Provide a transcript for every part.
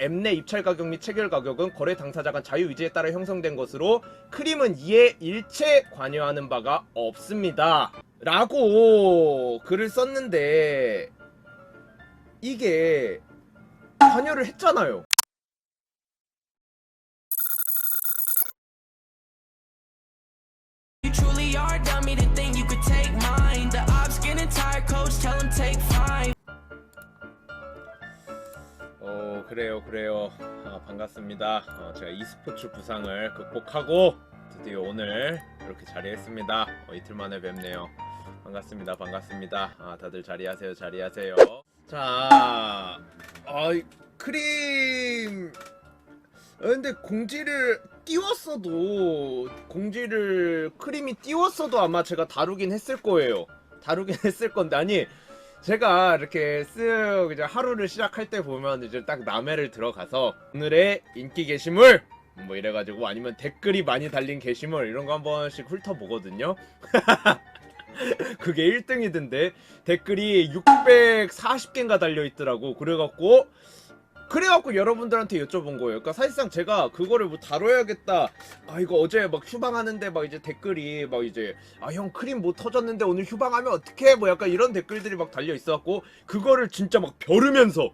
앱내 입찰 가격 및 체결 가격은 거래 당사자 간 자유 의지에 따라 형성된 것으로 크림은 이에 일체 관여하는 바가 없습니다. 라고 글을 썼는데 이게 관여를 했잖아요. 그래요. 반갑습니다. 제가 e스포츠 부상을 극복하고 드디어 오늘 이렇게 자리했습니다. 이틀 만에 뵙네요. 반갑습니다. 다들 자리하세요. 자, 크림. 근데 공지를 크림이 띄웠어도 아마 제가 다루긴 했을 거예요. 아니, 제가 이렇게 쓱 이제 하루를 시작할 때 보면 이제 딱 남해를 들어가서 오늘의 인기 게시물 뭐 이래가지고 아니면 댓글이 많이 달린 게시물 이런 거 한 번씩 훑어보거든요. 그게 1등이던데 댓글이 640개인가 달려있더라고. 그래갖고 여러분들한테 여쭤본 거예요. 그러니까 사실상 제가 그거를 뭐 다뤄야겠다. 이거 어제 막 휴방하는데 막 이제 댓글이 막 이제 형 크림 못 터졌는데 오늘 휴방하면 어떡해? 뭐 약간 이런 댓글들이 막 달려 있어갖고 그거를 진짜 막 벼르면서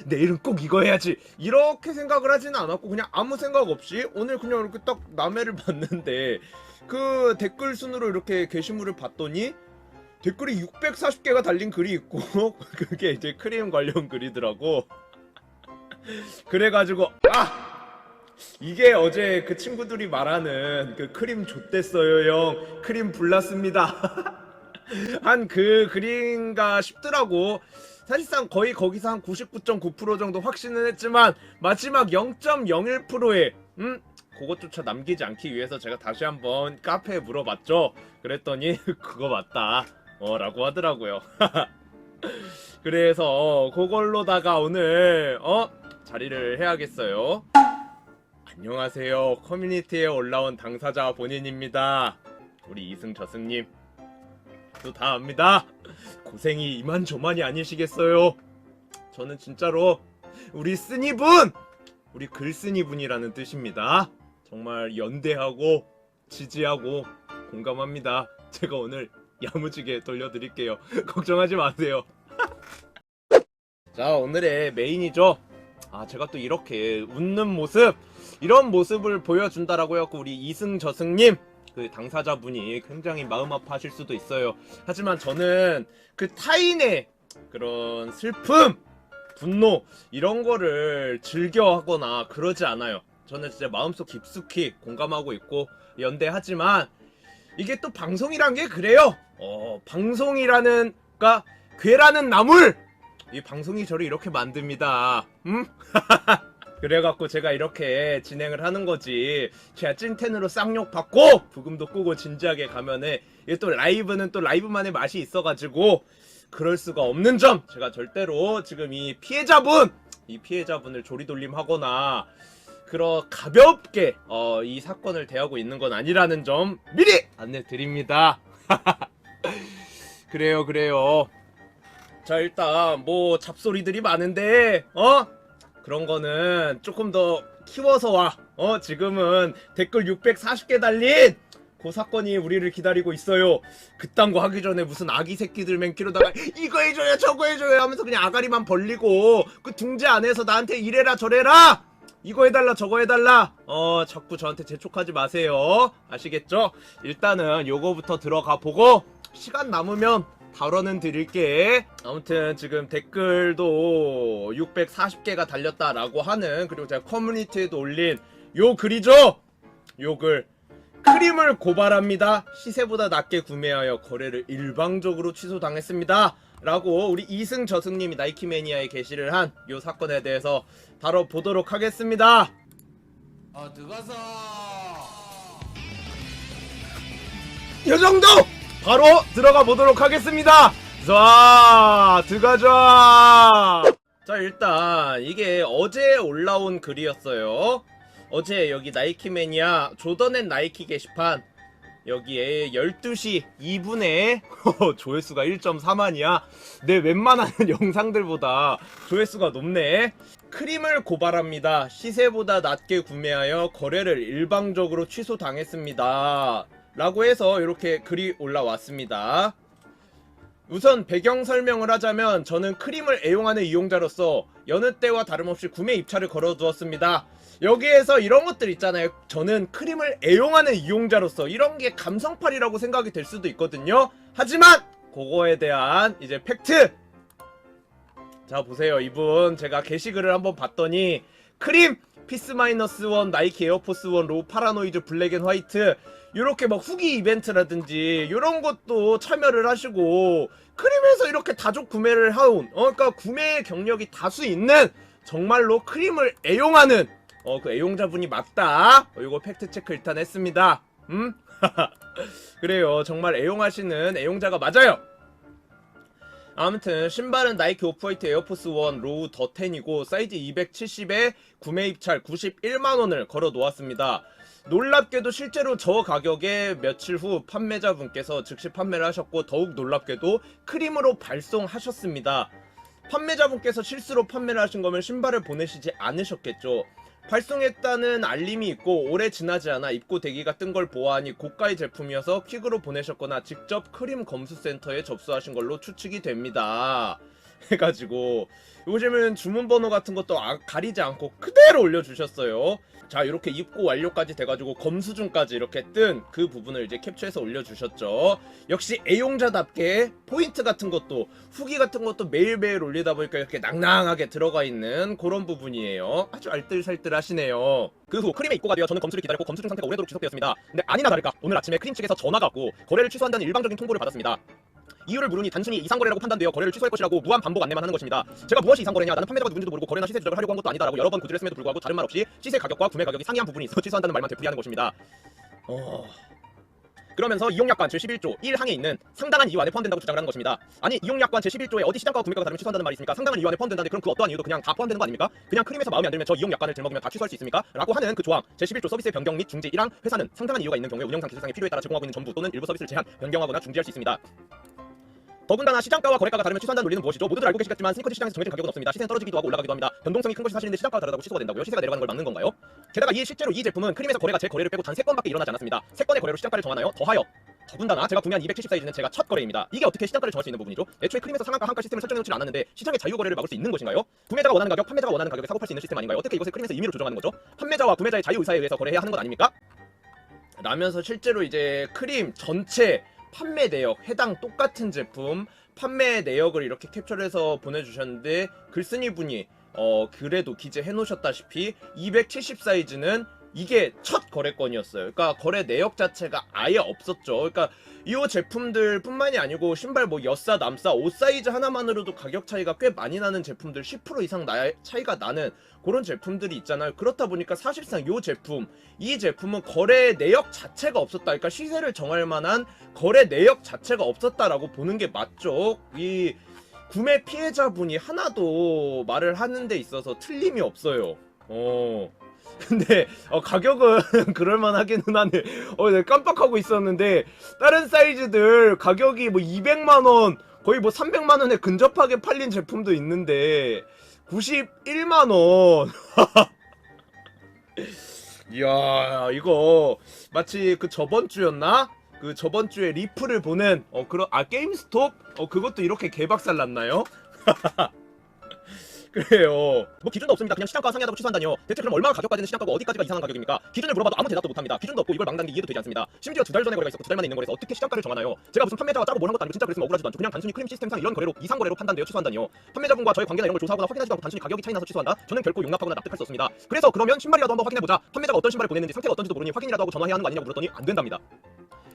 내일은 꼭 이거 해야지 이렇게 생각을 하지는 않았고 그냥 아무 생각 없이 오늘 그냥 이렇게 딱 남해를 봤는데 그 댓글 순으로 이렇게 게시물을 봤더니 댓글이 640개가 달린 글이 있고 그게 이제 크림 관련 글이더라고. 그래가지고 이게 어제 그 친구들이 말하는 그 크림 좆됐어요 형 크림 불났습니다 한 그 글인가 싶더라고. 사실상 거의 거기서 한 99.9% 정도 확신은 했지만 마지막 0.01%의 그것조차 남기지 않기 위해서 제가 다시 한번 카페에 물어봤죠. 그랬더니 그거 맞다 라고 하더라고요. 그래서 그걸로다가 오늘 자리를 해야겠어요. 안녕하세요. 커뮤니티에 올라온 당사자 본인입니다. 우리 이승저승님 또 다 압니다. 고생이 이만저만이 아니시겠어요. 저는 진짜로 우리 쓰니분, 우리 글쓰니분이라는 뜻입니다. 정말 연대하고 지지하고 공감합니다. 제가 오늘 야무지게 돌려드릴게요. 걱정하지 마세요. 자, 오늘의 메인이죠. 제가 또 이렇게 웃는 모습, 이런 모습을 보여준다라고 해갖고 우리 이승저승님 그 당사자분이 굉장히 마음 아파하실 수도 있어요. 하지만 저는 그 타인의 그런 슬픔, 분노 이런 거를 즐겨하거나 그러지 않아요. 저는 진짜 마음속 깊숙이 공감하고 있고 연대하지만 이게 또 방송이란 게 그래요. 방송이라는 그러니까 괴라는 나물, 이 방송이 저를 이렇게 만듭니다. 그래갖고 제가 이렇게 진행을 하는 거지. 제가 찐텐으로 쌍욕 받고 부금도 끄고 진지하게 가면은 이게 또 라이브는 또 라이브만의 맛이 있어가지고 그럴 수가 없는 점, 제가 절대로 지금 이 피해자분을 조리돌림하거나 그런 가볍게 이 사건을 대하고 있는 건 아니라는 점 미리 안내 드립니다. 그래요. 자, 일단 뭐 잡소리들이 많은데 그런 거는 조금 더 키워서 와. 지금은 댓글 640개 달린 그 사건이 우리를 기다리고 있어요. 그딴 거 하기 전에 무슨 아기 새끼들 맨키로다가 이거 해줘요 저거 해줘요 하면서 그냥 아가리만 벌리고 그 둥지 안에서 나한테 이래라 저래라 이거 해달라 저거 해달라 자꾸 저한테 재촉하지 마세요. 아시겠죠? 일단은 요거부터 들어가 보고 시간 남으면 발언은 드릴게. 아무튼 지금 댓글도 640개가 달렸다라고 하는, 그리고 제가 커뮤니티에도 올린 요 글이죠. 요 글, 크림을 고발합니다. 시세보다 낮게 구매하여 거래를 일방적으로 취소당했습니다 라고 우리 이승저승님이 나이키매니아에 게시를 한 요 사건에 대해서 다뤄보도록 하겠습니다. 들어가서 요 정도! 바로 들어가 보도록 하겠습니다. 자, 들어가자. 자, 일단 이게 어제 올라온 글이었어요. 어제 여기 나이키매니아 조던앤 나이키 게시판 여기에 12시 2분에 조회수가 1.4만이야 내 웬만한 영상들보다 조회수가 높네. 크림을 고발합니다. 시세보다 낮게 구매하여 거래를 일방적으로 취소당했습니다. 라고 해서 이렇게 글이 올라왔습니다. 우선 배경 설명을 하자면 저는 크림을 애용하는 이용자로서 여느 때와 다름없이 구매 입찰을 걸어두었습니다. 여기에서 이런 것들 있잖아요. 저는 크림을 애용하는 이용자로서 이런 게 감성팔이라고 생각이 될 수도 있거든요. 하지만 그거에 대한 이제 팩트! 자 보세요. 이분 제가 게시글을 한번 봤더니 크림 피스 마이너스 원 나이키 에어포스 원 로우 파라노이즈 블랙 앤 화이트 요렇게 막 후기 이벤트라든지 요런 것도 참여를 하시고 크림에서 이렇게 다족 구매를 해온 그러니까 구매 경력이 다수 있는 정말로 크림을 애용하는 그 애용자분이 맞다. 요거 팩트 체크 일단 했습니다. 그래요. 정말 애용하시는 애용자가 맞아요. 아무튼 신발은 나이키 오프화이트 에어포스 1 로우 더 10이고 사이즈 270에 구매 입찰 91만원을 걸어 놓았습니다. 놀랍게도 실제로 저 가격에 며칠 후 판매자분께서 즉시 판매를 하셨고 더욱 놀랍게도 크림으로 발송하셨습니다. 판매자분께서 실수로 판매를 하신 거면 신발을 보내시지 않으셨겠죠. 발송했다는 알림이 있고 오래 지나지 않아 입고 대기가 뜬 걸 보아하니 고가의 제품이어서 퀵으로 보내셨거나 직접 크림 검수센터에 접수하신 걸로 추측이 됩니다. 해가지고 요즘은 주문번호 같은 것도 가리지 않고 그대로 올려주셨어요. 자 이렇게 입고 완료까지 돼가지고 검수중까지 이렇게 뜬 그 부분을 이제 캡처해서 올려주셨죠. 역시 애용자답게 포인트 같은 것도 후기 같은 것도 매일매일 올리다 보니까 이렇게 낭낭하게 들어가 있는 그런 부분이에요. 아주 알뜰살뜰 하시네요. 그 후 크림에 입고가 되어 저는 검수를 기다렸고 검수중 상태가 오래도록 지속되었습니다. 근데 아니나 다를까 오늘 아침에 크림 측에서 전화가 왔고 거래를 취소한다는 일방적인 통보를 받았습니다. 이유를 물으니 단순히 이상거래라고 판단되어 거래를 취소할 것이라고 무한 반복 안내만 하는 것입니다. 제가 무엇이 이상거래냐 나는 판매자가 누군지도 모르고 거래나 시세 조작을 하려고 한 것도 아니다라고 여러 번 구질을 했음에도 불구하고 다른 말 없이 시세 가격과 구매 가격이 상이한 부분이 있어 취소한다는 말만 되풀이하는 것입니다. 그러면서 이용약관 제11조 1항에 있는 상당한 이유 안에 포함된다고 주장을 하는 것입니다. 아니 이용약관 제11조에 어디 시장가와 구매가가 다르면 취소한다는 말이 있습니까? 상당한 이유 안에 포함된다는데 그럼 그 어떠한 이유도 그냥 다 포함되는 거 아닙니까? 그냥 크림에서 마음에 안 들면 저 이용약관을 들먹으면 다 취소할 수 있습니까? 라고 하는 그 조항 제11조 서비스의 변경 및 중지 1항 회사는 상당한 이유가 있는 경우에 운영상 기술상의 필요에 따라 제공하고 있는 전부 또는 일부 서비스를 제한, 변경하거나 중지할 수 있습니다. 더군다나 시장가와 거래가가 다르면 취소한다는 논리는 무엇이죠? 모두들 알고 계시겠지만 스니커즈 시장에서 정해진 가격은 없습니다. 시세는 떨어지기도 하고 올라가기도 합니다. 변동성이 큰 것이 사실인데 시장가가 다르다고 취소가 된다고요? 시세가 내려가는 걸 막는 건가요? 게다가 실제로 이 제품은 크림에서 거래가 제 거래를 빼고 단 3건밖에 일어나지 않았습니다. 3건의 거래로 시장가를 정하나요? 더하여 더군다나 제가 구매한 270 사이즈는 제가 첫 거래입니다. 이게 어떻게 시장가를 정할 수 있는 부분이죠? 애초에 크림에서 상한가 한가 시스템을 설정해놓지 않았는데 시장의 자유 거래를 막을 수 있는 것인가요? 구매자가 원하는 가격, 판매자가 원하는 가격에 사고 팔 수 있는 시스템 아닌가요? 어떻게 이것을 크림에서 임의로 조정하는 거죠? 판매자와 구매자의 자유 의사에 의해서 거래해야 하는 것 아닙니까? 라면서 실제로 이제 크림 전체 판매 내역 해당 똑같은 제품 판매 내역을 이렇게 캡처해서 보내주셨는데 글쓴이 분이 그래도 기재해 놓으셨다시피 270 사이즈는 이게 첫 거래건이었어요. 그러니까 거래 내역 자체가 아예 없었죠. 그러니까 이 제품들 뿐만이 아니고 신발 뭐 여싸 남싸 옷 사이즈 하나만으로도 가격 차이가 꽤 많이 나는 제품들 10% 이상 차이가 나는 그런 제품들이 있잖아요. 그렇다 보니까 사실상 이 제품은 거래 내역 자체가 없었다. 그러니까 시세를 정할 만한 거래 내역 자체가 없었다라고 보는 게 맞죠. 이 구매 피해자분이 하나도 말을 하는 데 있어서 틀림이 없어요. 근데 가격은 그럴만하기는 하네. 내가 깜빡하고 있었는데 다른 사이즈들 가격이 뭐 200만원 거의 뭐 300만원에 근접하게 팔린 제품도 있는데 91만원 이야 이거 마치 그 저번주였나? 그 저번주에 리플을 보는 게임스톱? 그것도 이렇게 개박살 났나요? 그래요. 뭐 기준도 없습니다. 그냥 시장가 상이하다고 취소한다뇨. 대체 그럼 얼마나 가격까지는 시장가고 어디까지가 이상한 가격입니까? 기준을 물어봐도 아무 대답도 못합니다. 기준도 없고 이걸 막는 게 이해도 되지 않습니다. 심지어 2달 전에 거래가 있었고 2달 만에 있는 거래에서 어떻게 시장가를 정하나요? 제가 무슨 판매자와 짜고 뭘 한 것도 아니고 진짜 그랬으면 억울하지도 않죠. 그냥 단순히 크림 시스템상 이런 거래로 이상 거래로 판단되어 취소한다뇨. 판매자분과 저의 관계나 이런 걸 조사하거나 확인하지도 않고 단순히 가격이 차이 나서 취소한다? 저는 결코 용납하거나 납득할 수 없습니다. 그래서 그러면 신발이라도 한번 확인해보자. 판매자가 어떤 신발을 보냈는지 상태가 어떤지도 모르니 확인이라도 하고 전화해야 하는 거 아니냐고 물었더니 안 된답니다.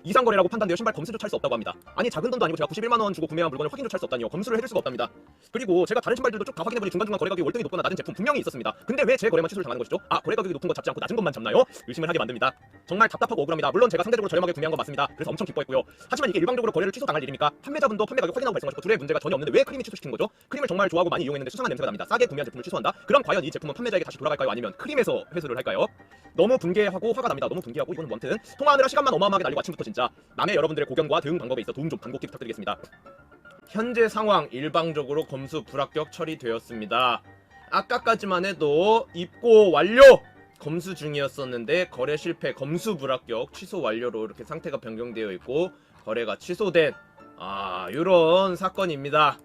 이상 거래라고 판단되어 신발 검수조차 할 수 없다고 합니다. 아니 작은 돈도 아니고 제가 91만원 주고 구매한 물건을 확인조차 할 수 없다니요. 검수를 해줄 수가 없답니다. 그리고 제가 다른 신발들도 쭉 다 확인해보니 중간중간 거래 가격이 월등히 높거나 낮은 제품 분명히 있었습니다. 근데 왜 제 거래만 취소를 당하는 것이죠? 거래 가격이 높은 거 잡지 않고 낮은 것만 잡나요? 의심을 하게 만듭니다. 정말 답답하고 억울합니다. 물론 제가 상대적으로 저렴하게 구매한 건 맞습니다. 그래서 엄청 기뻐했고요. 하지만 이게 일방적으로 거래를 취소당할 일입니까? 판매자분도 판매 가격 확인하고 발송하셨고 둘의 문제가 전혀 없는데 왜 크림이 취소시키는 거죠? 크림을 정말 좋아하고 많이 이용했는데 수상한 냄새가 납니다. 싸게 구매한 제품을 취소한다? 그럼 과연 이 제품은 판매자에게 다시 돌아갈까요? 아니면 크림에서 회수를 할까요? 너무 분개하고 화가 납니다. 너무 분개하고 이거는 뭐 아무튼 통화하느라 시간만 어마어마하게 날리고 아침부터 진짜 남의 여러분들의 고견과 대응 방법에 있어 도움 좀 간곡히 부탁드리겠습니다. 현재 상황 일방적으로 검수 불합격 처리되었습니다. 아까까지만 해도 입고 완료! 검수 중이었었는데 거래 실패, 검수 불합격, 취소 완료로 이렇게 상태가 변경되어 있고 거래가 취소된 요런 사건입니다.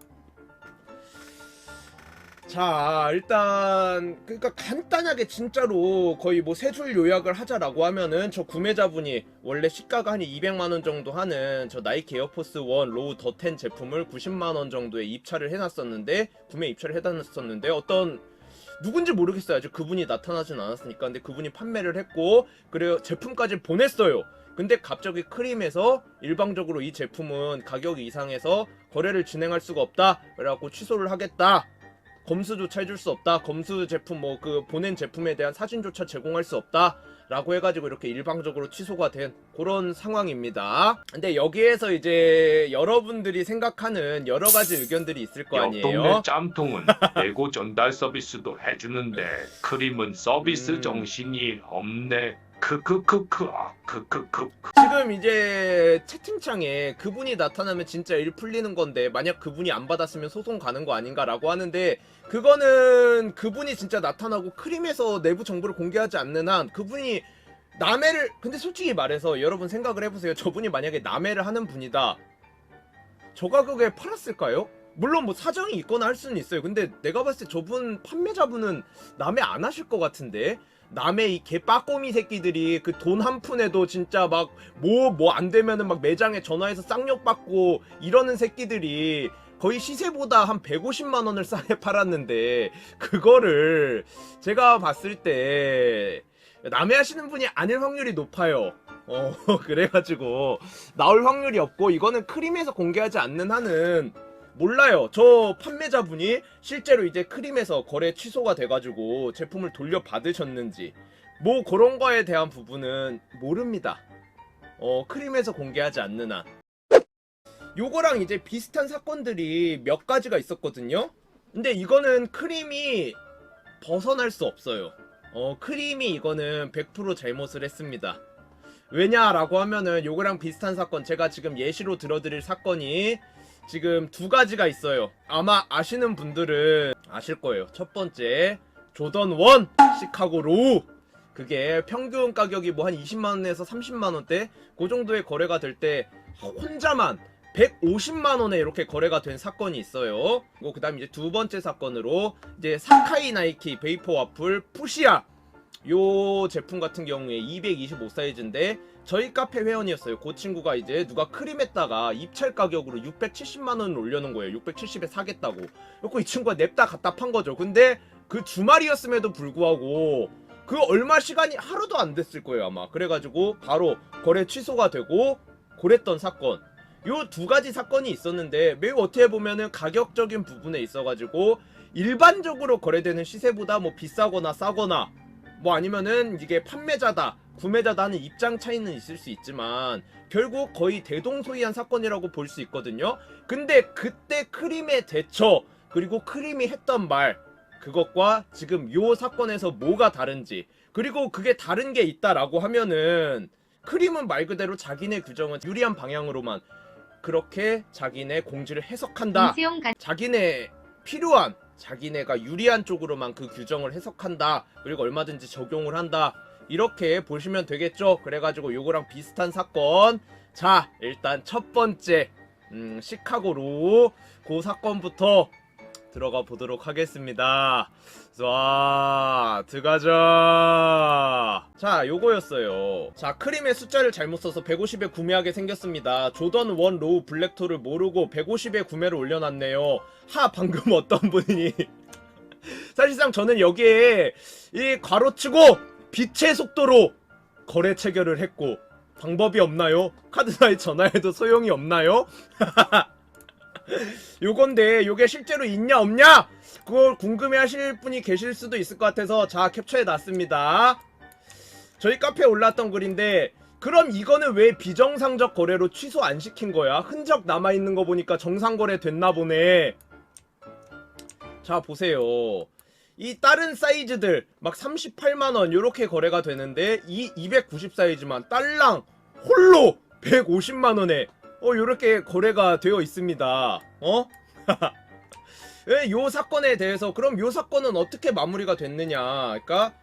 자, 일단 그러니까 간단하게 진짜로 거의 뭐 세 줄 요약을 하자라고 하면은 저 구매자분이 원래 시가가 한 200만원 정도 하는 저 나이키 에어포스 1 로우 더10 제품을 90만원 정도에 입찰을 해놨었는데 구매 입찰을 해놨었는데 어떤 누군지 모르겠어요. 아직 그분이 나타나진 않았으니까. 근데 그분이 판매를 했고 그래요, 제품까지 보냈어요. 근데 갑자기 크림에서 일방적으로 이 제품은 가격 이상해서 거래를 진행할 수가 없다, 그래갖고 취소를 하겠다, 검수조차 해줄 수 없다, 검수 제품 뭐 그 보낸 제품에 대한 사진조차 제공할 수 없다 라고 해가지고 이렇게 일방적으로 취소가 된 그런 상황입니다. 근데 여기에서 이제 여러분들이 생각하는 여러가지 의견들이 있을 거 옆 아니에요. 동네 짬통은 내고 전달 서비스도 해주는데 크림은 서비스 정신이 없네. 크크크크. 지금 이제 채팅창에 그분이 나타나면 진짜 일 풀리는 건데 만약 그분이 안 받았으면 소송 가는 거 아닌가라고 하는데, 그거는 그분이 진짜 나타나고 크림에서 내부 정보를 공개하지 않는 한 그분이 남해를, 근데 솔직히 말해서 여러분 생각을 해보세요. 저분이 만약에 남해를 하는 분이다, 저 가격에 팔았을까요? 물론 뭐 사정이 있거나 할 수는 있어요. 근데 내가 봤을 때 저분 판매자분은 남해 안 하실 것 같은데, 남의 이 개빠꼬미 새끼들이 그 돈 한 푼에도 진짜 막 뭐 안 되면은 막 매장에 전화해서 쌍욕 받고 이러는 새끼들이 거의 시세보다 한 150만 원을 싸게 팔았는데, 그거를 제가 봤을 때 남해 하시는 분이 아닐 확률이 높아요. 그래가지고 나올 확률이 없고, 이거는 크림에서 공개하지 않는 한은 몰라요. 저 판매자분이 실제로 이제 크림에서 거래 취소가 돼가지고 제품을 돌려받으셨는지 뭐 그런 거에 대한 부분은 모릅니다. 크림에서 공개하지 않는 한. 요거랑 이제 비슷한 사건들이 몇 가지가 있었거든요. 근데 이거는 크림이 벗어날 수 없어요. 크림이 이거는 100% 잘못을 했습니다. 왜냐라고 하면은 요거랑 비슷한 사건, 제가 지금 예시로 들어드릴 사건이 지금 두 가지가 있어요. 아마 아시는 분들은 아실 거예요. 첫 번째, 조던 1 시카고 로우. 그게 평균 가격이 뭐 한 20만원에서 30만원대 그 정도의 거래가 될 때 혼자만 150만원에 이렇게 거래가 된 사건이 있어요. 그 다음 이제 두 번째 사건으로 이제 사카이 나이키 베이퍼 와플 푸시아, 요 제품 같은 경우에 225 사이즈인데 저희 카페 회원이었어요. 그 친구가 이제 누가 크림했다가 입찰 가격으로 670만원을 올려놓은 거예요. 670에 사겠다고. 그래서 이 친구가 냅다 갖다 판 거죠. 근데 그 주말이었음에도 불구하고 그 얼마 시간이 하루도 안 됐을 거예요 아마. 그래가지고 바로 거래 취소가 되고 그랬던 사건. 요 두 가지 사건이 있었는데 매우 어떻게 보면은 가격적인 부분에 있어가지고 일반적으로 거래되는 시세보다 뭐 비싸거나 싸거나 뭐 아니면은 이게 판매자다 구매자다 하는 입장 차이는 있을 수 있지만 결국 거의 대동소이한 사건이라고 볼 수 있거든요. 근데 그때 크림의 대처 그리고 크림이 했던 말, 그것과 지금 요 사건에서 뭐가 다른지, 그리고 그게 다른 게 있다라고 하면은 크림은 말 그대로 자기네 규정은 유리한 방향으로만 그렇게 자기네 공지를 해석한다. 자기네 필요한, 자기네가 유리한 쪽으로만 그 규정을 해석한다. 그리고 얼마든지 적용을 한다. 이렇게 보시면 되겠죠. 그래가지고 요거랑 비슷한 사건. 자, 일단 첫 번째 시카고로 그 사건부터 들어가 보도록 하겠습니다. 자, 들어가자. 자, 요거였어요. 자, 크림의 숫자를 잘못 써서 150에 구매하게 생겼습니다. 조던 1 로우 블랙토를 모르고 150에 구매를 올려놨네요. 방금 어떤 분이 사실상 저는 여기에 이 괄호치고 빛의 속도로 거래 체결을 했고, 방법이 없나요? 카드사에 전화해도 소용이 없나요? 요건데 요게 실제로 있냐 없냐? 그걸 궁금해 하실 분이 계실 수도 있을 것 같아서 자, 캡처해 놨습니다. 저희 카페에 올랐던 글인데, 그럼 이거는 왜 비정상적 거래로 취소 안 시킨 거야? 흔적 남아있는 거 보니까 정상 거래 됐나 보네. 자, 보세요. 이 다른 사이즈들 막 38만원 요렇게 거래가 되는데 이 290 사이즈만 딸랑 홀로 150만원에 요렇게 거래가 되어 있습니다. 예, 요 사건에 대해서 그럼 요 사건은 어떻게 마무리가 됐느냐. 그러니까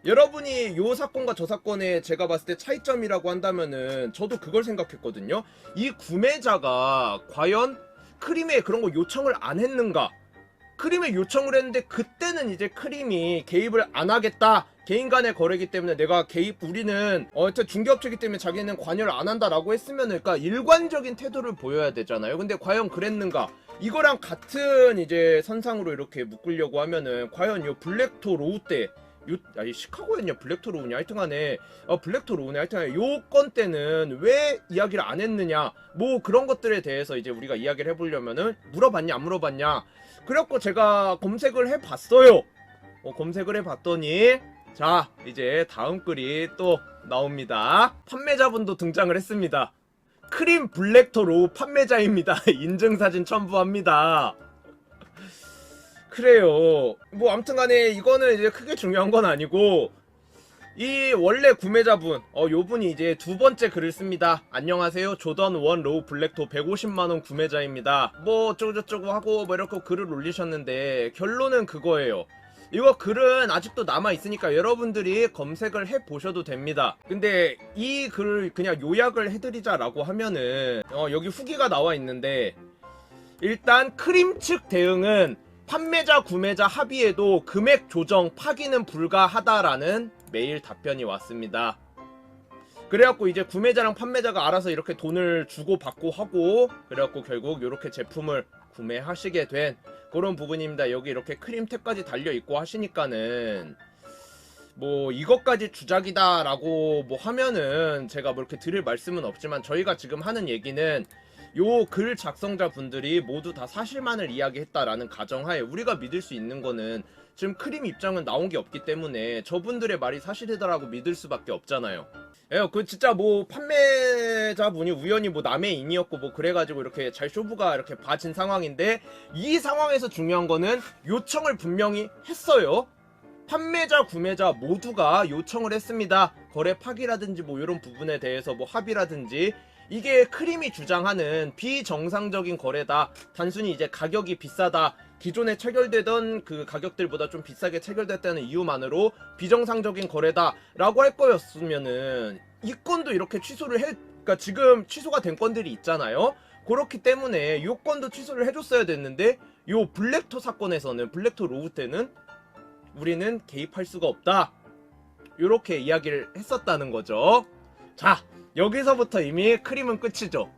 여러분이 요 사건과 저 사건의 제가 봤을 때 차이점이라고 한다면은 저도 그걸 생각했거든요. 이 구매자가 과연 크림에 그런 거 요청을 안 했는가? 크림에 요청을 했는데 그때는 이제 크림이 개입을 안 하겠다. 개인 간의 거래기 때문에 내가 개입 우리는 하여튼 중개업체이기 때문에 자기는 관여를 안 한다라고 했으면은 그러니까 일관적인 태도를 보여야 되잖아요. 근데 과연 그랬는가? 이거랑 같은 이제 선상으로 이렇게 묶으려고 하면은 과연 요 블랙토 로우 때 아니 시카고였냐 블랙토 로우냐 하여튼간에 블랙토 로우네 하여튼간에 요 건 때는 왜 이야기를 안 했느냐 뭐 그런 것들에 대해서 이제 우리가 이야기를 해보려면은 물어봤냐 안 물어봤냐 그래갖고 제가 검색을 해봤어요. 검색을 해봤더니 자 이제 다음 글이 또 나옵니다. 판매자분도 등장을 했습니다. 크림 블랙토 로우 판매자입니다. 인증사진 첨부합니다. 그래요. 뭐 아무튼간에 이거는 이제 크게 중요한 건 아니고 이 원래 구매자분 요분이 이제 두 번째 글을 씁니다. 안녕하세요. 조던 1 로우 블랙토 150만원 구매자입니다. 뭐 어쩌고저쩌고 하고 뭐 이렇게 글을 올리셨는데 결론은 그거예요. 이거 글은 아직도 남아있으니까 여러분들이 검색을 해보셔도 됩니다. 근데 이 글을 그냥 요약을 해드리자라고 하면은 여기 후기가 나와있는데 일단 크림 측 대응은 판매자 구매자 합의에도 금액 조정 파기는 불가하다라는 메일 답변이 왔습니다. 그래갖고 이제 구매자랑 판매자가 알아서 이렇게 돈을 주고 받고 하고 그래갖고 결국 이렇게 제품을 구매하시게 된 그런 부분입니다. 여기 이렇게 크림 탭까지 달려있고 하시니까는 뭐 이것까지 주작이다 라고 뭐 하면은 제가 뭐 이렇게 드릴 말씀은 없지만 저희가 지금 하는 얘기는 요 글 작성자 분들이 모두 다 사실만을 이야기했다라는 가정하에 우리가 믿을 수 있는 거는 지금 크림 입장은 나온 게 없기 때문에 저분들의 말이 사실이다라고 믿을 수밖에 없잖아요. 그 진짜 뭐 판매자분이 우연히 뭐 남의 인이었고 뭐 그래가지고 이렇게 잘 쇼부가 이렇게 봐진 상황인데 이 상황에서 중요한 거는 요청을 분명히 했어요. 판매자 구매자 모두가 요청을 했습니다. 거래 파기라든지 뭐 이런 부분에 대해서 뭐 합의라든지 이게 크림이 주장하는 비정상적인 거래다. 단순히 이제 가격이 비싸다. 기존에 체결되던 그 가격들보다 좀 비싸게 체결됐다는 이유만으로 비정상적인 거래다 라고 할 거였으면은 이 건도 이렇게 취소를 그러니까 지금 취소가 된 건들이 있잖아요. 그렇기 때문에 요 건도 취소를 해줬어야 됐는데 요 블랙토 사건에서는 블랙토 로우 때는 우리는 개입할 수가 없다. 요렇게 이야기를 했었다는 거죠. 자, 여기서부터 이미 크림은 끝이죠.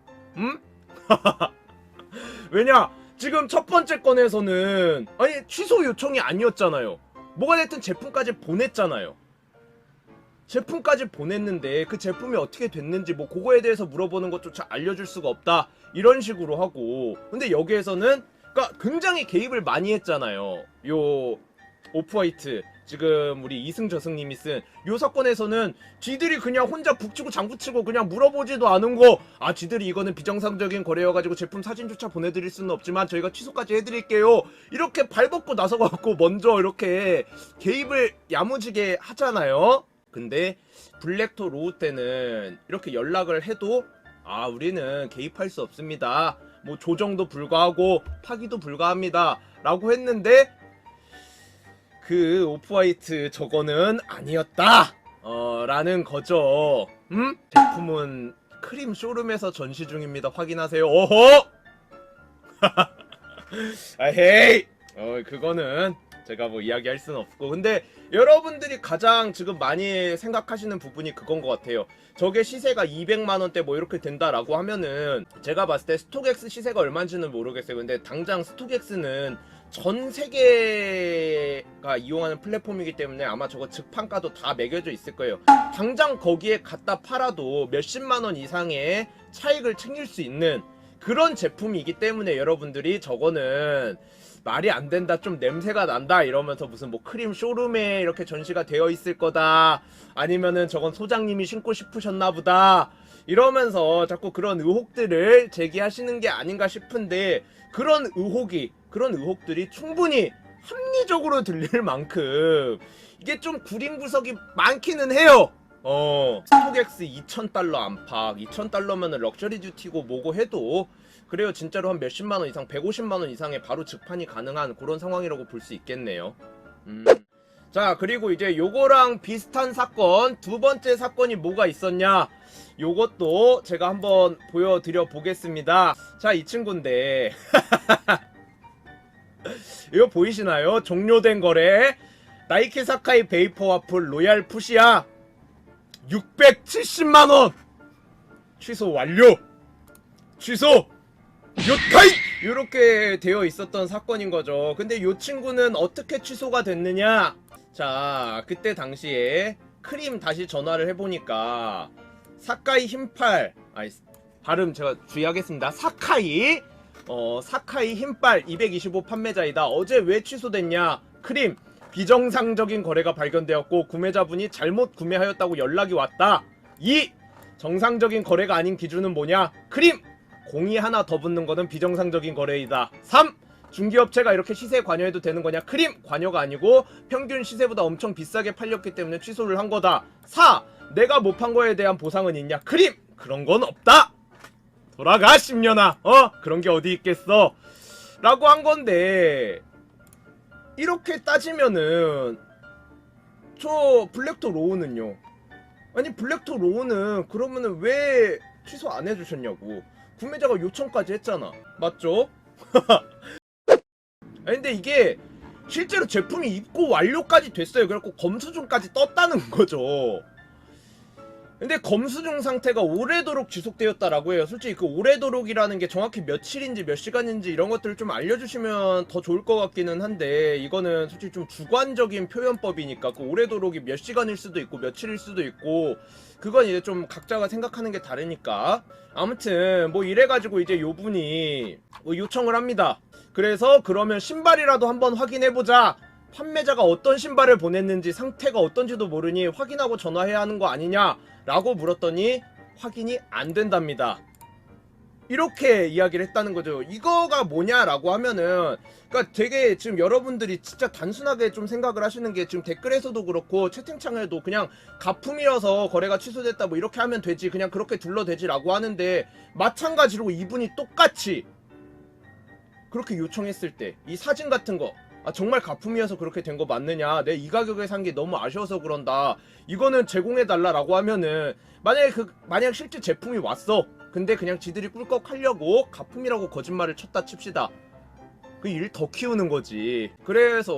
왜냐? 지금 첫 번째 건에서는 아니 취소 요청이 아니었잖아요. 뭐가 됐든 제품까지 보냈잖아요. 제품까지 보냈는데 그 제품이 어떻게 됐는지 뭐 그거에 대해서 물어보는 것조차 알려줄 수가 없다. 이런 식으로 하고 근데 여기에서는 그러니까 굉장히 개입을 많이 했잖아요. 요 오프화이트 지금 우리 이승저승님이 쓴 요 사건에서는 지들이 그냥 혼자 북치고 장구치고 그냥 물어보지도 않은 거 지들이 이거는 비정상적인 거래여가지고 제품 사진조차 보내드릴 수는 없지만 저희가 취소까지 해드릴게요 이렇게 발벗고 나서갖고 먼저 이렇게 개입을 야무지게 하잖아요. 근데 블랙토 로우 때는 이렇게 연락을 해도 우리는 개입할 수 없습니다. 뭐 조정도 불가하고 파기도 불가합니다 라고 했는데 그 오프화이트 저거는 아니었다 라는 거죠. 제품은 크림 쇼룸에서 전시 중입니다. 확인하세요. 어허 헤이 그거는 제가 뭐 이야기할 수는 없고 근데 여러분들이 가장 지금 많이 생각하시는 부분이 그건 것 같아요. 저게 시세가 200만원대 뭐 이렇게 된다라고 하면은 제가 봤을 때 스톡엑스 시세가 얼마인지는 모르겠어요. 근데 당장 스톡엑스는 전 세계가 이용하는 플랫폼이기 때문에 아마 저거 즉판가도 다 매겨져 있을 거예요. 당장 거기에 갖다 팔아도 몇십만원 이상의 차익을 챙길 수 있는 그런 제품이기 때문에 여러분들이 저거는 말이 안 된다, 좀 냄새가 난다 이러면서 무슨 뭐 크림 쇼룸에 이렇게 전시가 되어 있을 거다, 아니면은 저건 소장님이 신고 싶으셨나 보다 이러면서 자꾸 그런 의혹들을 제기하시는 게 아닌가 싶은데 그런 의혹들이 충분히 합리적으로 들릴 만큼 이게 좀 구린 구석이 많기는 해요. 스톡엑스 $2,000 안팎, $2,000면은 럭셔리 듀티고 뭐고 해도 그래요. 진짜로 한 몇십만원 이상, 150만원 이상의 바로 즉판이 가능한 그런 상황이라고 볼 수 있겠네요. 자, 그리고 이제 요거랑 비슷한 사건, 두 번째 사건이 뭐가 있었냐, 요것도 제가 한번 보여드려 보겠습니다. 자, 이 친구인데 이거 보이시나요? 종료된 거래 나이키 사카이 베이퍼 와플 로얄 푸시아 670만원 취소 완료, 취소 요타이, 이렇게 되어 있었던 사건인 거죠. 근데 요 친구는 어떻게 취소가 됐느냐, 자, 그때 당시에 크림 다시 전화를 해보니까 사카이 흰팔, 아니 발음 제가 주의하겠습니다. 사카이 사카이 흰빨 225 판매자이다. 어제 왜 취소됐냐, 크림 비정상적인 거래가 발견되었고 구매자분이 잘못 구매하였다고 연락이 왔다. 2. 정상적인 거래가 아닌 기준은 뭐냐, 크림 공이 하나 더 붙는 거는 비정상적인 거래이다. 3. 중개업체가 이렇게 시세에 관여해도 되는 거냐, 크림 관여가 아니고 평균 시세보다 엄청 비싸게 팔렸기 때문에 취소를 한 거다. 4. 내가 못 판 거에 대한 보상은 있냐, 크림 그런 건 없다. 돌아가 10년아, 그런 게 어디 있겠어 라고 한 건데, 이렇게 따지면은 저 블랙토 로우는요, 아니 블랙토 로우는 그러면은 왜 취소 안 해주셨냐고, 구매자가 요청까지 했잖아, 맞죠? 아니 근데 이게 실제로 제품이 입고 완료까지 됐어요. 그래갖고 검수중까지 떴다는 거죠. 근데 검수중 상태가 오래도록 지속되었다라고 해요. 솔직히 그 오래도록이라는 게 정확히 며칠인지 몇 시간인지 이런 것들을 좀 알려주시면 더 좋을 것 같기는 한데, 이거는 솔직히 좀 주관적인 표현법이니까 그 오래도록이 몇 시간일 수도 있고 며칠일 수도 있고 그건 이제 좀 각자가 생각하는 게 다르니까. 아무튼 뭐 이래가지고 이제 요분이 뭐 요청을 합니다. 그래서 그러면 신발이라도 한번 확인해보자, 판매자가 어떤 신발을 보냈는지 상태가 어떤지도 모르니 확인하고 전화해야 하는 거 아니냐 라고 물었더니 확인이 안 된답니다. 이렇게 이야기를 했다는 거죠. 이거가 뭐냐라고 하면은, 그러니까 되게 지금 여러분들이 진짜 단순하게 좀 생각을 하시는 게, 지금 댓글에서도 그렇고 채팅창에도 그냥 가품이어서 거래가 취소됐다 뭐 이렇게 하면 되지, 그냥 그렇게 둘러대지 라고 하는데, 마찬가지로 이분이 똑같이 그렇게 요청했을 때 이 사진 같은 거, 아 정말 가품이어서 그렇게 된 거 맞느냐, 내 이 가격에 산 게 너무 아쉬워서 그런다, 이거는 제공해달라라고 하면은, 만약 실제 제품이 왔어, 근데 그냥 지들이 꿀꺽 하려고 가품이라고 거짓말을 쳤다 칩시다, 그 일 더 키우는 거지. 그래서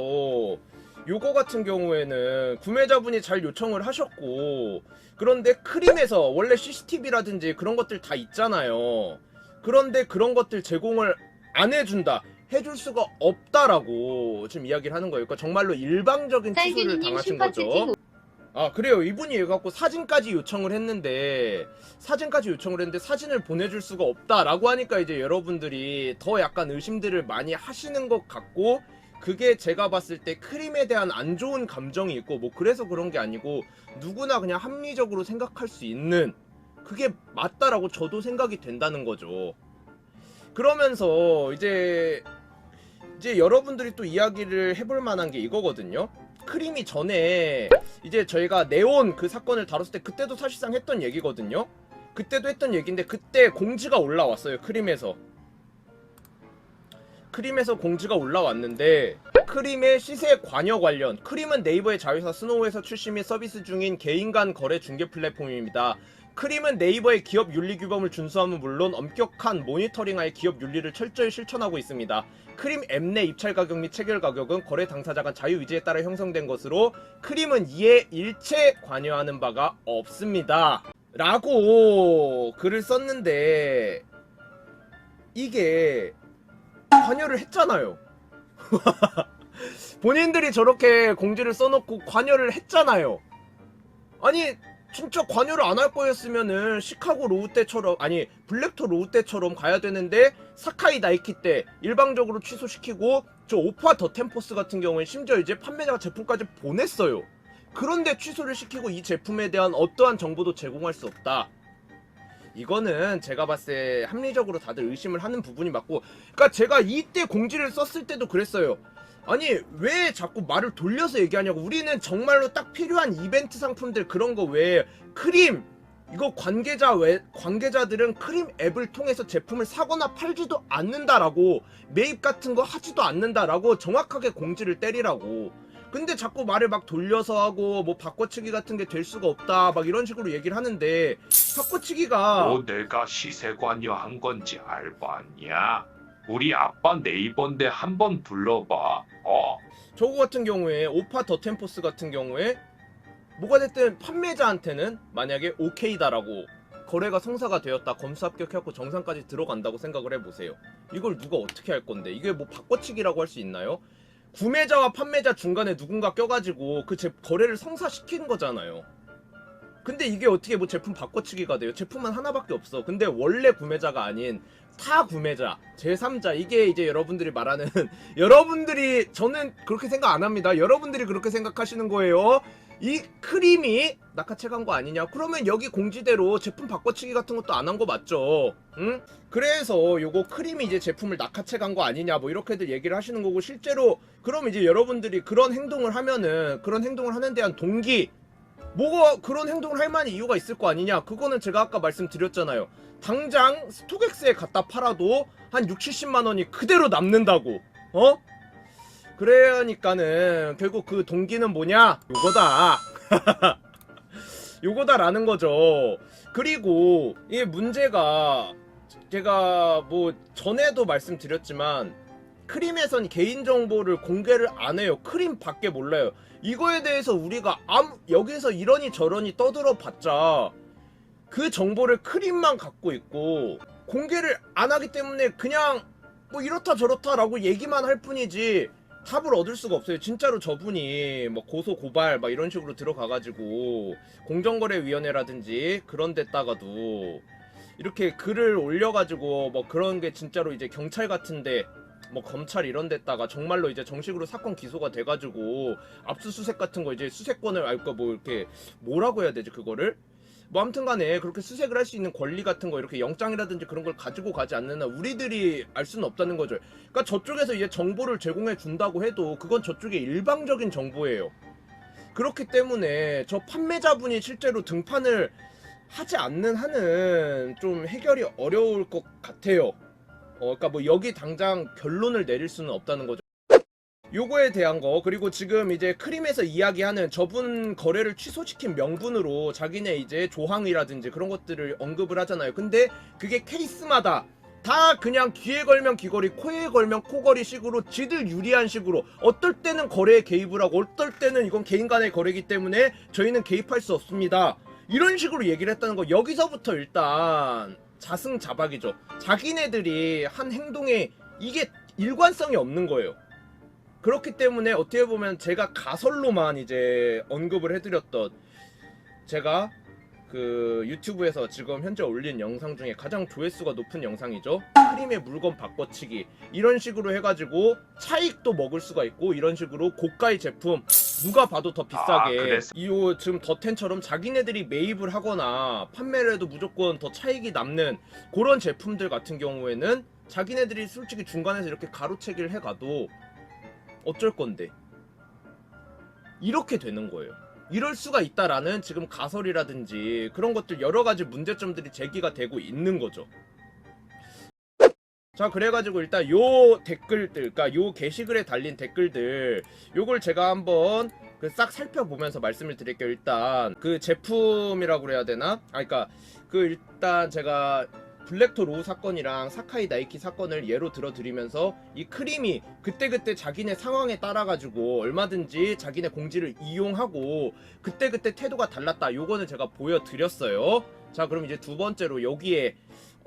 요거 같은 경우에는 구매자분이 잘 요청을 하셨고, 그런데 크림에서 원래 CCTV라든지 그런 것들 다 있잖아요. 그런데 그런 것들 제공을 안 해준다, 해줄 수가 없다라고 지금 이야기를 하는 거예요. 그러니까 정말로 일방적인 취소를 당하신 거죠. 아 그래요. 이분이 해갖고 사진까지 요청을 했는데 사진을 보내줄 수가 없다라고 하니까 이제 여러분들이 더 약간 의심들을 많이 하시는 것 같고, 그게 제가 봤을 때 크림에 대한 안 좋은 감정이 있고 뭐 그래서 그런 게 아니고, 누구나 그냥 합리적으로 생각할 수 있는, 그게 맞다라고 저도 생각이 된다는 거죠. 그러면서 이제 여러분들이 또 이야기를 해볼 만한 게 이거거든요. 크림이 전에 이제 저희가 네온 그 사건을 다뤘을 때 그때도 사실상 했던 얘기거든요. 그때도 했던 얘기인데, 그때 공지가 올라왔어요. 크림에서 공지가 올라왔는데, 크림의 시세 관여 관련, 크림은 네이버의 자회사 스노우에서 출시 및 서비스 중인 개인 간 거래 중개 플랫폼입니다. 크림은 네이버의 기업 윤리 규범을 준수함은 물론 엄격한 모니터링하에 기업 윤리를 철저히 실천하고 있습니다. 크림 앱 내 입찰 가격 및 체결 가격은 거래 당사자 간 자유 의지에 따라 형성된 것으로 크림은 이에 일체 관여하는 바가 없습니다. 라고 글을 썼는데, 이게 관여를 했잖아요. 본인들이 저렇게 공지를 써놓고 관여를 했잖아요. 아니 진짜 관여를 안 할 거였으면은 시카고 로우 때처럼, 아니 블랙토 로우 때처럼 가야 되는데, 사카이 나이키 때 일방적으로 취소시키고, 저 오파 더 템포스 같은 경우에 심지어 이제 판매자가 제품까지 보냈어요. 그런데 취소를 시키고 이 제품에 대한 어떠한 정보도 제공할 수 없다. 이거는 제가 봤을 때 합리적으로 다들 의심을 하는 부분이 맞고, 그러니까 제가 이때 공지를 썼을 때도 그랬어요. 아니 왜 자꾸 말을 돌려서 얘기하냐고. 우리는 정말로 딱 필요한 이벤트 상품들, 그런 거 왜 크림 이거 관계자들은 크림 앱을 통해서 제품을 사거나 팔지도 않는다라고, 매입 같은 거 하지도 않는다라고 정확하게 공지를 때리라고. 근데 자꾸 말을 막 돌려서 하고 뭐 바꿔치기 같은 게 될 수가 없다 막 이런 식으로 얘기를 하는데, 바꿔치기가 너 내가 시세 관여한 건지 알고 왔냐? 우리 아빠 네이버인데 한번 불러봐. 저거 같은 경우에 오파 더 템포스 같은 경우에 뭐가 됐든 판매자한테는 만약에 오케이다라고 거래가 성사가 되었다, 검수 합격해갖고 정상까지 들어간다고 생각을 해보세요. 이걸 누가 어떻게 할 건데? 이게 뭐 바꿔치기라고 할 수 있나요? 구매자와 판매자 중간에 누군가 껴가지고 그 거래를 성사시키는 거잖아요. 근데 이게 어떻게 뭐 제품 바꿔치기가 돼요? 제품은 하나밖에 없어. 근데 원래 구매자가 아닌 타 구매자, 제3자, 이게 이제 여러분들이 말하는 여러분들이, 저는 그렇게 생각 안 합니다. 여러분들이 그렇게 생각하시는 거예요. 이 크림이 낙하채간 거 아니냐? 그러면 여기 공지대로 제품 바꿔치기 같은 것도 안 한 거 맞죠? 응? 그래서 요거 크림이 이제 제품을 낙하채간 거 아니냐 뭐 이렇게들 얘기를 하시는 거고, 실제로 그럼 이제 여러분들이 그런 행동을 하면은 그런 행동을 하는 데한 동기, 뭐가 그런 행동을 할 만한 이유가 있을 거 아니냐? 그거는 제가 아까 말씀드렸잖아요. 당장 스톡엑스에 갖다 팔아도 한 6, 70만 원이 그대로 남는다고. 그러니까는 결국 그 동기는 뭐냐? 요거다. 요거다라는 거죠. 그리고 이 문제가, 제가 뭐 전에도 말씀드렸지만 크림에선 개인정보를 공개를 안 해요. 크림 밖에 몰라요. 이거에 대해서 우리가 여기서 이러니 저러니 떠들어 봤자 그 정보를 크림만 갖고 있고 공개를 안 하기 때문에 그냥 뭐 이렇다 저렇다 라고 얘기만 할 뿐이지 답을 얻을 수가 없어요. 진짜로 저분이 뭐 고소 고발 막 이런 식으로 들어가가지고 공정거래위원회라든지 그런 데다가도 이렇게 글을 올려가지고 뭐 그런 게 진짜로 이제 경찰 같은데 뭐 검찰 이런 데다가 정말로 이제 정식으로 사건 기소가 돼가지고 압수수색 같은 거 이제 수색권을 알까 뭐 이렇게 뭐라고 해야 되지 그거를, 뭐 아무튼간에 그렇게 수색을 할 수 있는 권리 같은 거 이렇게 영장이라든지 그런 걸 가지고 가지 않는 한 우리들이 알 수는 없다는 거죠. 그러니까 저쪽에서 이제 정보를 제공해 준다고 해도 그건 저쪽의 일방적인 정보예요. 그렇기 때문에 저 판매자분이 실제로 등판을 하지 않는 한은 좀 해결이 어려울 것 같아요. 그러니까 뭐 여기 당장 결론을 내릴 수는 없다는 거죠. 요거에 대한 거, 그리고 지금 이제 크림에서 이야기하는 저분 거래를 취소시킨 명분으로 자기네 이제 조항이라든지 그런 것들을 언급을 하잖아요. 근데 그게 케이스마다 다 그냥 귀에 걸면 귀걸이, 코에 걸면 코걸이 식으로 지들 유리한 식으로, 어떨 때는 거래에 개입을 하고 어떨 때는 이건 개인 간의 거래이기 때문에 저희는 개입할 수 없습니다, 이런 식으로 얘기를 했다는 거. 여기서부터 일단 자승자박이죠. 자기네들이 한 행동에 이게 일관성이 없는 거예요. 그렇기 때문에 어떻게 보면 제가 가설로만 이제 언급을 해드렸던, 제가 그 유튜브에서 지금 현재 올린 영상 중에 가장 조회수가 높은 영상이죠. 크림의 물건 바꿔치기, 이런 식으로 해가지고 차익도 먹을 수가 있고, 이런 식으로 고가의 제품 누가 봐도 더 비싸게, 이거 지금 더텐처럼 자기네들이 매입을 하거나 판매를 해도 무조건 더 차익이 남는 그런 제품들 같은 경우에는 자기네들이 솔직히 중간에서 이렇게 가로채기를 해가도 어쩔 건데 이렇게 되는 거예요. 이럴 수가 있다라는 지금 가설이라든지 그런 것들 여러 가지 문제점들이 제기가 되고 있는 거죠. 자, 그래가지고 일단 요 댓글들, 그러니까 요 게시글에 달린 댓글들, 요걸 제가 한번 싹 살펴보면서 말씀을 드릴게요. 일단 그 제품이라고 그래야 되나? 그러니까 그 일단 제가 블랙토 로우 사건이랑 사카이 나이키 사건을 예로 들어드리면서 이 크림이 그때그때 자기네 상황에 따라가지고 얼마든지 자기네 공지를 이용하고 그때그때 태도가 달랐다, 요거는 제가 보여드렸어요. 자, 그럼 이제 두 번째로 여기에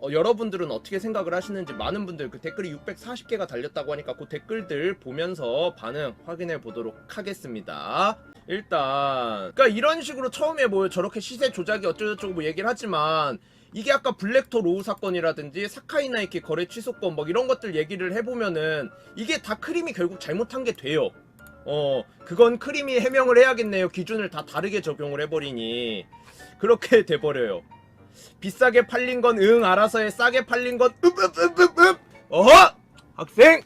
여러분들은 어떻게 생각을 하시는지, 많은 분들 그 댓글이 640개가 달렸다고 하니까 그 댓글들 보면서 반응 확인해 보도록 하겠습니다. 일단 그러니까 이런 식으로 처음에 뭐 저렇게 시세 조작이 어쩌고저쩌고 뭐 얘기를 하지만, 이게 아까 블랙토 로우 사건이라든지 사카이 나이키 거래 취소권 뭐 이런 것들 얘기를 해보면은 이게 다 크림이 결국 잘못한 게 돼요. 그건 크림이 해명을 해야겠네요. 기준을 다 다르게 적용을 해버리니 그렇게 돼버려요. 비싸게 팔린 건 응 알아서 해, 싸게 팔린 건 어허! 학생!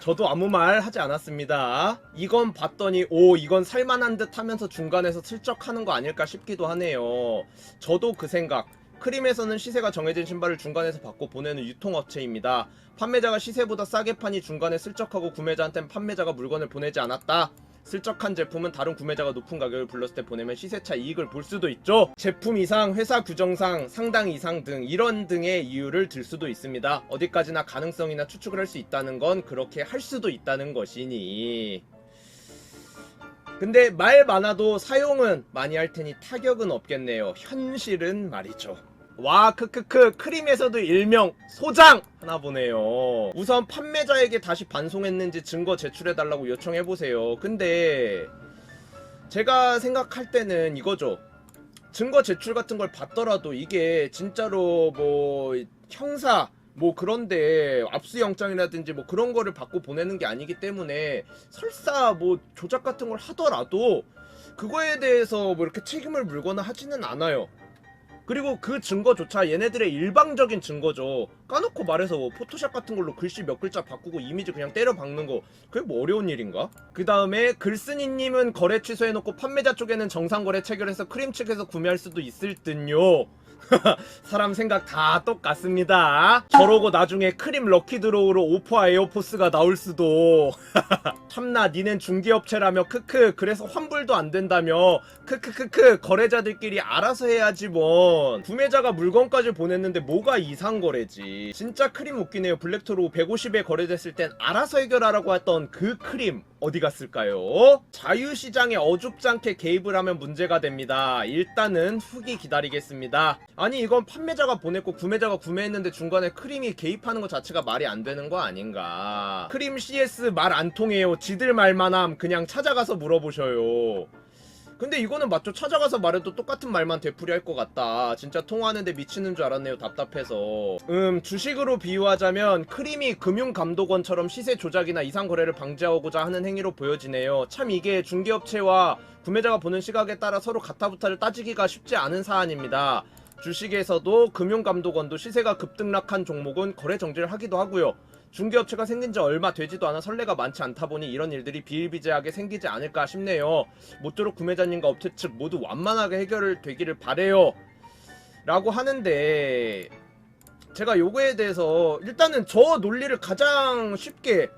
저도 아무 말 하지 않았습니다. 이건 봤더니 이건 살만한 듯 하면서 중간에서 슬쩍 하는 거 아닐까 싶기도 하네요. 저도 그 생각. 크림에서는 시세가 정해진 신발을 중간에서 받고 보내는 유통업체입니다. 판매자가 시세보다 싸게 파니 중간에 슬쩍하고 구매자한테는 판매자가 물건을 보내지 않았다. 슬쩍한 제품은 다른 구매자가 높은 가격을 불렀을 때 보내면 시세차 이익을 볼 수도 있죠. 제품 이상, 회사 규정상, 상당 이상 등 이런 등의 이유를 들 수도 있습니다. 어디까지나 가능성이나 추측을 할 수 있다는 건 그렇게 할 수도 있다는 것이니. 근데 말 많아도 사용은 많이 할 테니 타격은 없겠네요. 현실은 말이죠. 와 크크크 크림에서도 일명 소장 하나 보네요. 우선 판매자에게 다시 반송했는지 증거 제출해달라고 요청해보세요. 근데 제가 생각할 때는 이거죠. 증거 제출 같은 걸 받더라도 이게 진짜로 뭐 형사 뭐 그런데 압수영장이라든지 뭐 그런 거를 받고 보내는 게 아니기 때문에 설사 뭐 조작 같은 걸 하더라도 그거에 대해서 뭐 이렇게 책임을 물거나 하지는 않아요. 그리고 그 증거조차 얘네들의 일방적인 증거죠. 까놓고 말해서 뭐 포토샵 같은 걸로 글씨 몇 글자 바꾸고 이미지 그냥 때려 박는 거 그게 뭐 어려운 일인가? 그 다음에 글쓴이님은 거래 취소해놓고 판매자 쪽에는 정상거래 체결해서 크림 측에서 구매할 수도 있을 듯요. 사람 생각 다 똑같습니다. 저러고 나중에 크림 럭키드로우로 오퍼 에어포스가 나올 수도. 참나 니넨 중개업체라며 크크 그래서 환불도 안 된다며 크크크크 거래자들끼리 알아서 해야지 뭔. 구매자가 물건까지 보냈는데 뭐가 이상거래지. 진짜 크림 웃기네요. 블랙토로 150에 거래됐을 땐 알아서 해결하라고 했던 그 크림 어디 갔을까요? 자유시장에 어줍지 않게 개입을 하면 문제가 됩니다. 일단은 후기 기다리겠습니다. 아니 이건 판매자가 보냈고 구매자가 구매했는데 중간에 크림이 개입하는 것 자체가 말이 안 되는 거 아닌가. 크림 CS 말 안 통해요. 지들 말만 함. 그냥 찾아가서 물어보셔요. 근데 이거는 맞죠? 찾아가서 말해도 똑같은 말만 되풀이할 것 같다. 진짜 통화하는데 미치는 줄 알았네요. 답답해서. 주식으로 비유하자면 크림이 금융감독원처럼 시세 조작이나 이상 거래를 방지하고자 하는 행위로 보여지네요. 참 이게 중개업체와 구매자가 보는 시각에 따라 서로 가타부타를 따지기가 쉽지 않은 사안입니다. 주식에서도 금융감독원도 시세가 급등락한 종목은 거래 정지를 하기도 하고요. 중개업체가 생긴 지 얼마 되지도 않아 선례가 많지 않다 보니 이런 일들이 비일비재하게 생기지 않을까 싶네요. 모쪼록 구매자님과 업체 측 모두 완만하게 해결되기를 바래요. 라고 하는데 제가 요거에 대해서 일단은 저 논리를 가장 쉽게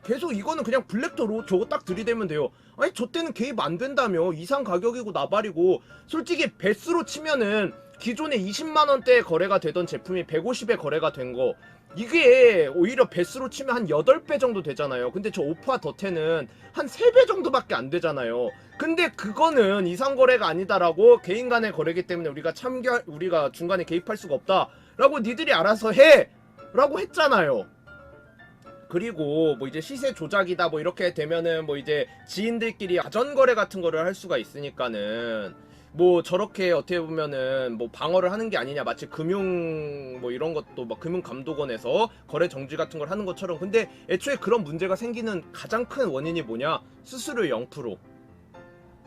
계속 이거는 그냥 블랙도로 저거 딱 들이대면 돼요. 아니 저 때는 개입 안 된다며. 이상 가격이고 나발이고. 솔직히 배수로 치면은 기존에 20만원대에 거래가 되던 제품이 150에 거래가 된 거 이게 오히려 배수로 치면 한 8배 정도 되잖아요. 근데 저 오파 더테는 한 3배 정도밖에 안 되잖아요. 근데 그거는 이상거래가 아니다라고 개인 간의 거래기 때문에 우리가 중간에 개입할 수가 없다 라고 니들이 알아서 해 라고 했잖아요. 그리고 뭐 이제 시세 조작이다 뭐 이렇게 되면은 뭐 이제 지인들끼리 아전거래 같은 거를 할 수가 있으니까는 뭐 저렇게 어떻게 보면은 뭐 방어를 하는 게 아니냐. 마치 금융 뭐 이런 것도 막 금융감독원에서 거래 정지 같은 걸 하는 것처럼. 근데 애초에 그런 문제가 생기는 가장 큰 원인이 뭐냐? 수수료 0%.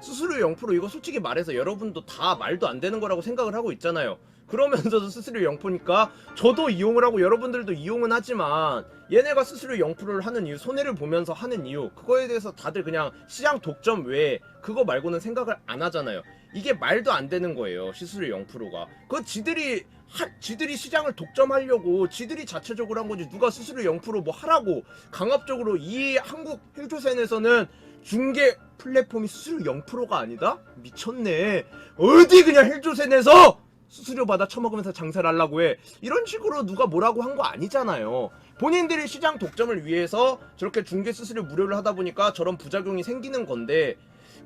수수료 0% 이거 솔직히 말해서 여러분도 다 말도 안 되는 거라고 생각을 하고 있잖아요. 그러면서도 수수료 0%니까 저도 이용을 하고 여러분들도 이용은 하지만 얘네가 수수료 0%를 하는 이유, 손해를 보면서 하는 이유, 그거에 대해서 다들 그냥 시장 독점 외에 그거 말고는 생각을 안 하잖아요. 이게 말도 안 되는 거예요. 수수료 0%가. 그거 지들이 시장을 독점하려고 지들이 자체적으로 한 거지. 누가 수수료 0% 뭐 하라고. 강압적으로 이 한국 헬조센에서는 중개 플랫폼이 수수료 0%가 아니다? 미쳤네. 어디 그냥 헬조센에서 수수료 받아 처먹으면서 장사를 하려고 해. 이런 식으로 누가 뭐라고 한 거 아니잖아요. 본인들이 시장 독점을 위해서 저렇게 중개 수수료 무료를 하다 보니까 저런 부작용이 생기는 건데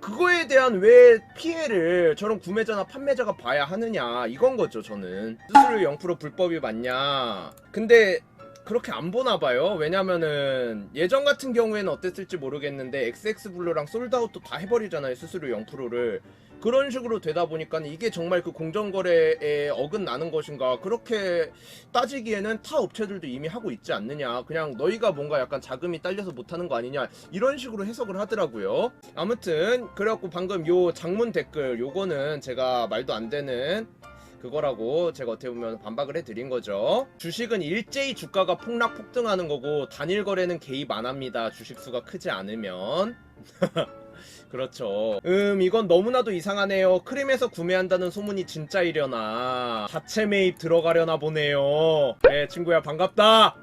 그거에 대한 왜 피해를 저런 구매자나 판매자가 봐야 하느냐 이건 거죠. 저는 수수료 0% 불법이 맞냐. 근데 그렇게 안 보나 봐요. 왜냐면은 예전 같은 경우에는 어땠을지 모르겠는데 XX블루랑 솔드아웃도 다 해버리잖아요. 수수료 0%를. 그런 식으로 되다 보니까 이게 정말 그 공정거래에 어긋나는 것인가. 그렇게 따지기에는 타 업체들도 이미 하고 있지 않느냐. 그냥 너희가 뭔가 약간 자금이 딸려서 못하는 거 아니냐 이런 식으로 해석을 하더라고요. 아무튼 그래갖고 방금 요 장문 댓글 요거는 제가 말도 안 되는 그거라고 제가 어떻게 보면 반박을 해드린 거죠. 주식은 일제히 주가가 폭락 폭등하는 거고 단일 거래는 개입 안 합니다. 주식 수가 크지 않으면. 그렇죠. 이건 너무나도 이상하네요. 크림에서 구매한다는 소문이 진짜이려나. 자체 매입 들어가려나 보네요. 네, 친구야 반갑다.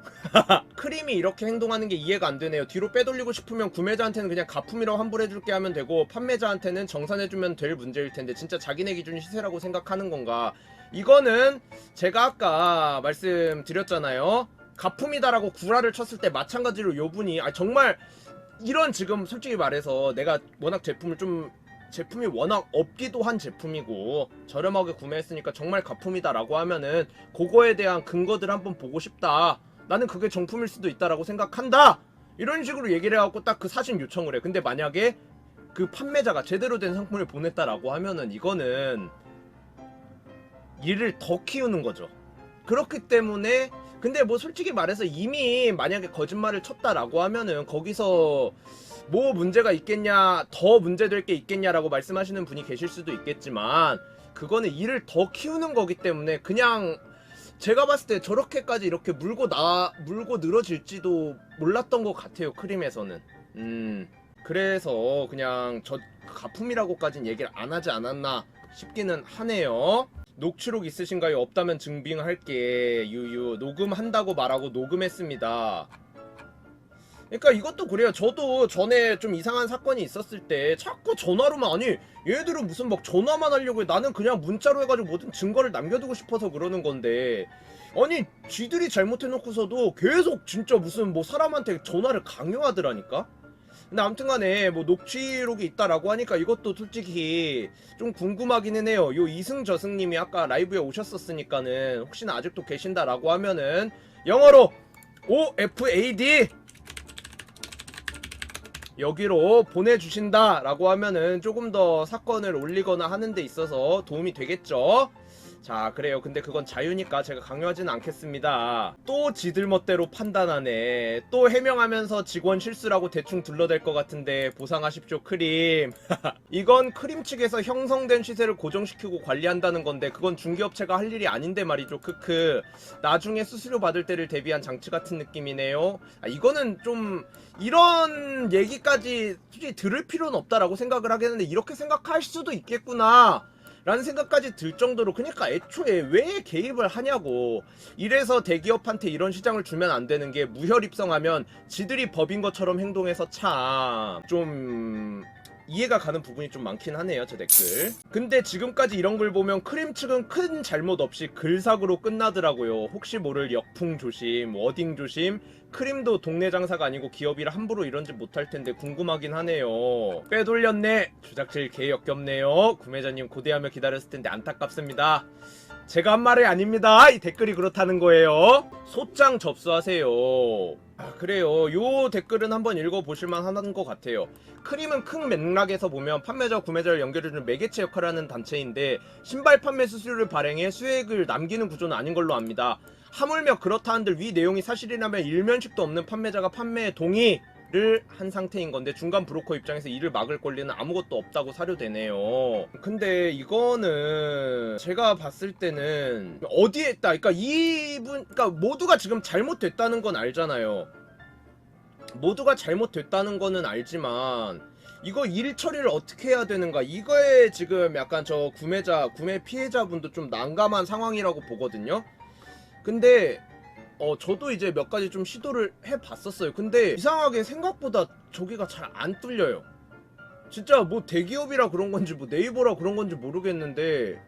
크림이 이렇게 행동하는 게 이해가 안 되네요. 뒤로 빼돌리고 싶으면 구매자한테는 그냥 가품이라고 환불해줄게 하면 되고 판매자한테는 정산해주면 될 문제일 텐데 진짜 자기네 기준 시세라고 생각하는 건가? 이거는 제가 아까 말씀드렸잖아요. 가품이다라고 구라를 쳤을 때 마찬가지로 요 분이 정말 이런 지금 솔직히 말해서 내가 워낙 제품이 워낙 없기도 한 제품이고 저렴하게 구매했으니까 정말 가품이다라고 하면은 그거에 대한 근거들 한번 보고 싶다. 나는 그게 정품일 수도 있다라고 생각한다. 이런 식으로 얘기를 해갖고 딱 그 사진 요청을 해. 근데 만약에 그 판매자가 제대로 된 상품을 보냈다라고 하면은 이거는 일을 더 키우는 거죠. 그렇기 때문에 근데 뭐 솔직히 말해서 이미 만약에 거짓말을 쳤다라고 하면은 거기서 뭐 문제가 있겠냐, 더 문제될 게 있겠냐라고 말씀하시는 분이 계실 수도 있겠지만 그거는 일을 더 키우는 거기 때문에 그냥 제가 봤을 때 저렇게까지 이렇게 물고 늘어질지도 몰랐던 것 같아요. 크림에서는. 그래서 그냥 저 가품이라고까진 얘기를 안 하지 않았나 싶기는 하네요. 녹취록 있으신가요? 없다면 증빙할게. 유유. 녹음한다고 말하고 녹음했습니다. 그러니까 이것도 그래요. 저도 전에 좀 이상한 사건이 있었을 때 자꾸 전화로만 아니 얘들은 무슨 막 전화만 하려고 해. 나는 그냥 문자로 해가지고 모든 증거를 남겨두고 싶어서 그러는 건데 아니 쥐들이 잘못해놓고서도 계속 진짜 무슨 뭐 사람한테 전화를 강요하더라니까. 근데 아무튼간에 뭐 녹취록이 있다라고 하니까 이것도 솔직히 좀 궁금하기는 해요. 요 이승저승님이 아까 라이브에 오셨었으니까는 혹시나 아직도 계신다라고 하면은 영어로 OFAD 여기로 보내주신다라고 하면은 조금 더 사건을 올리거나 하는 데 있어서 도움이 되겠죠. 자 그래요. 근데 그건 자유니까 제가 강요하지는 않겠습니다. 또 지들 멋대로 판단하네. 또 해명하면서 직원 실수라고 대충 둘러댈 것 같은데 보상하십시오 크림. 이건 크림 측에서 형성된 시세를 고정시키고 관리한다는 건데 그건 중개업체가 할 일이 아닌데 말이죠. 크크. 나중에 수수료 받을 때를 대비한 장치 같은 느낌이네요. 이거는 좀 이런 얘기까지 솔직히 들을 필요는 없다라고 생각을 하겠는데 이렇게 생각할 수도 있겠구나 라는 생각까지 들 정도로 그러니까 애초에 왜 개입을 하냐고. 이래서 대기업한테 이런 시장을 주면 안 되는 게 무혈입성하면 지들이 법인 것처럼 행동해서 참 좀 이해가 가는 부분이 좀 많긴 하네요. 저 댓글. 근데 지금까지 이런 걸 보면 크림 측은 큰 잘못 없이 글삭으로 끝나더라고요. 혹시 모를 역풍 조심, 워딩 조심. 크림도 동네 장사가 아니고 기업이라 함부로 이런 짓 못할 텐데 궁금하긴 하네요. 빼돌렸네. 주작질 개 역겹네요. 구매자님 고대하며 기다렸을 텐데 안타깝습니다. 제가 한 말이 아닙니다. 이 댓글이 그렇다는 거예요. 소장 접수하세요. 그래요. 요 댓글은 한번 읽어보실만 하는 것 같아요. 크림은 큰 맥락에서 보면 판매자 구매자를 연결해주는 매개체 역할을 하는 단체인데 신발 판매 수수료를 발행해 수익을 남기는 구조는 아닌 걸로 압니다. 하물며 그렇다 한들 위 내용이 사실이라면 일면식도 없는 판매자가 판매에 동의를 한 상태인 건데 중간 브로커 입장에서 이를 막을 권리는 아무것도 없다고 사료되네요. 근데 이거는 제가 봤을 때는 어디에 있다. 그러니까 그러니까 모두가 지금 잘못됐다는 건 알잖아요. 모두가 잘못됐다는 거는 알지만 이거 일 처리를 어떻게 해야 되는가, 이거에 지금 약간 저 구매 피해자분도 좀 난감한 상황이라고 보거든요. 근데 저도 이제 몇 가지 좀 시도를 해봤었어요. 근데 이상하게 생각보다 저기가 잘 안 뚫려요. 진짜 뭐 대기업이라 그런 건지 뭐 네이버라 그런 건지 모르겠는데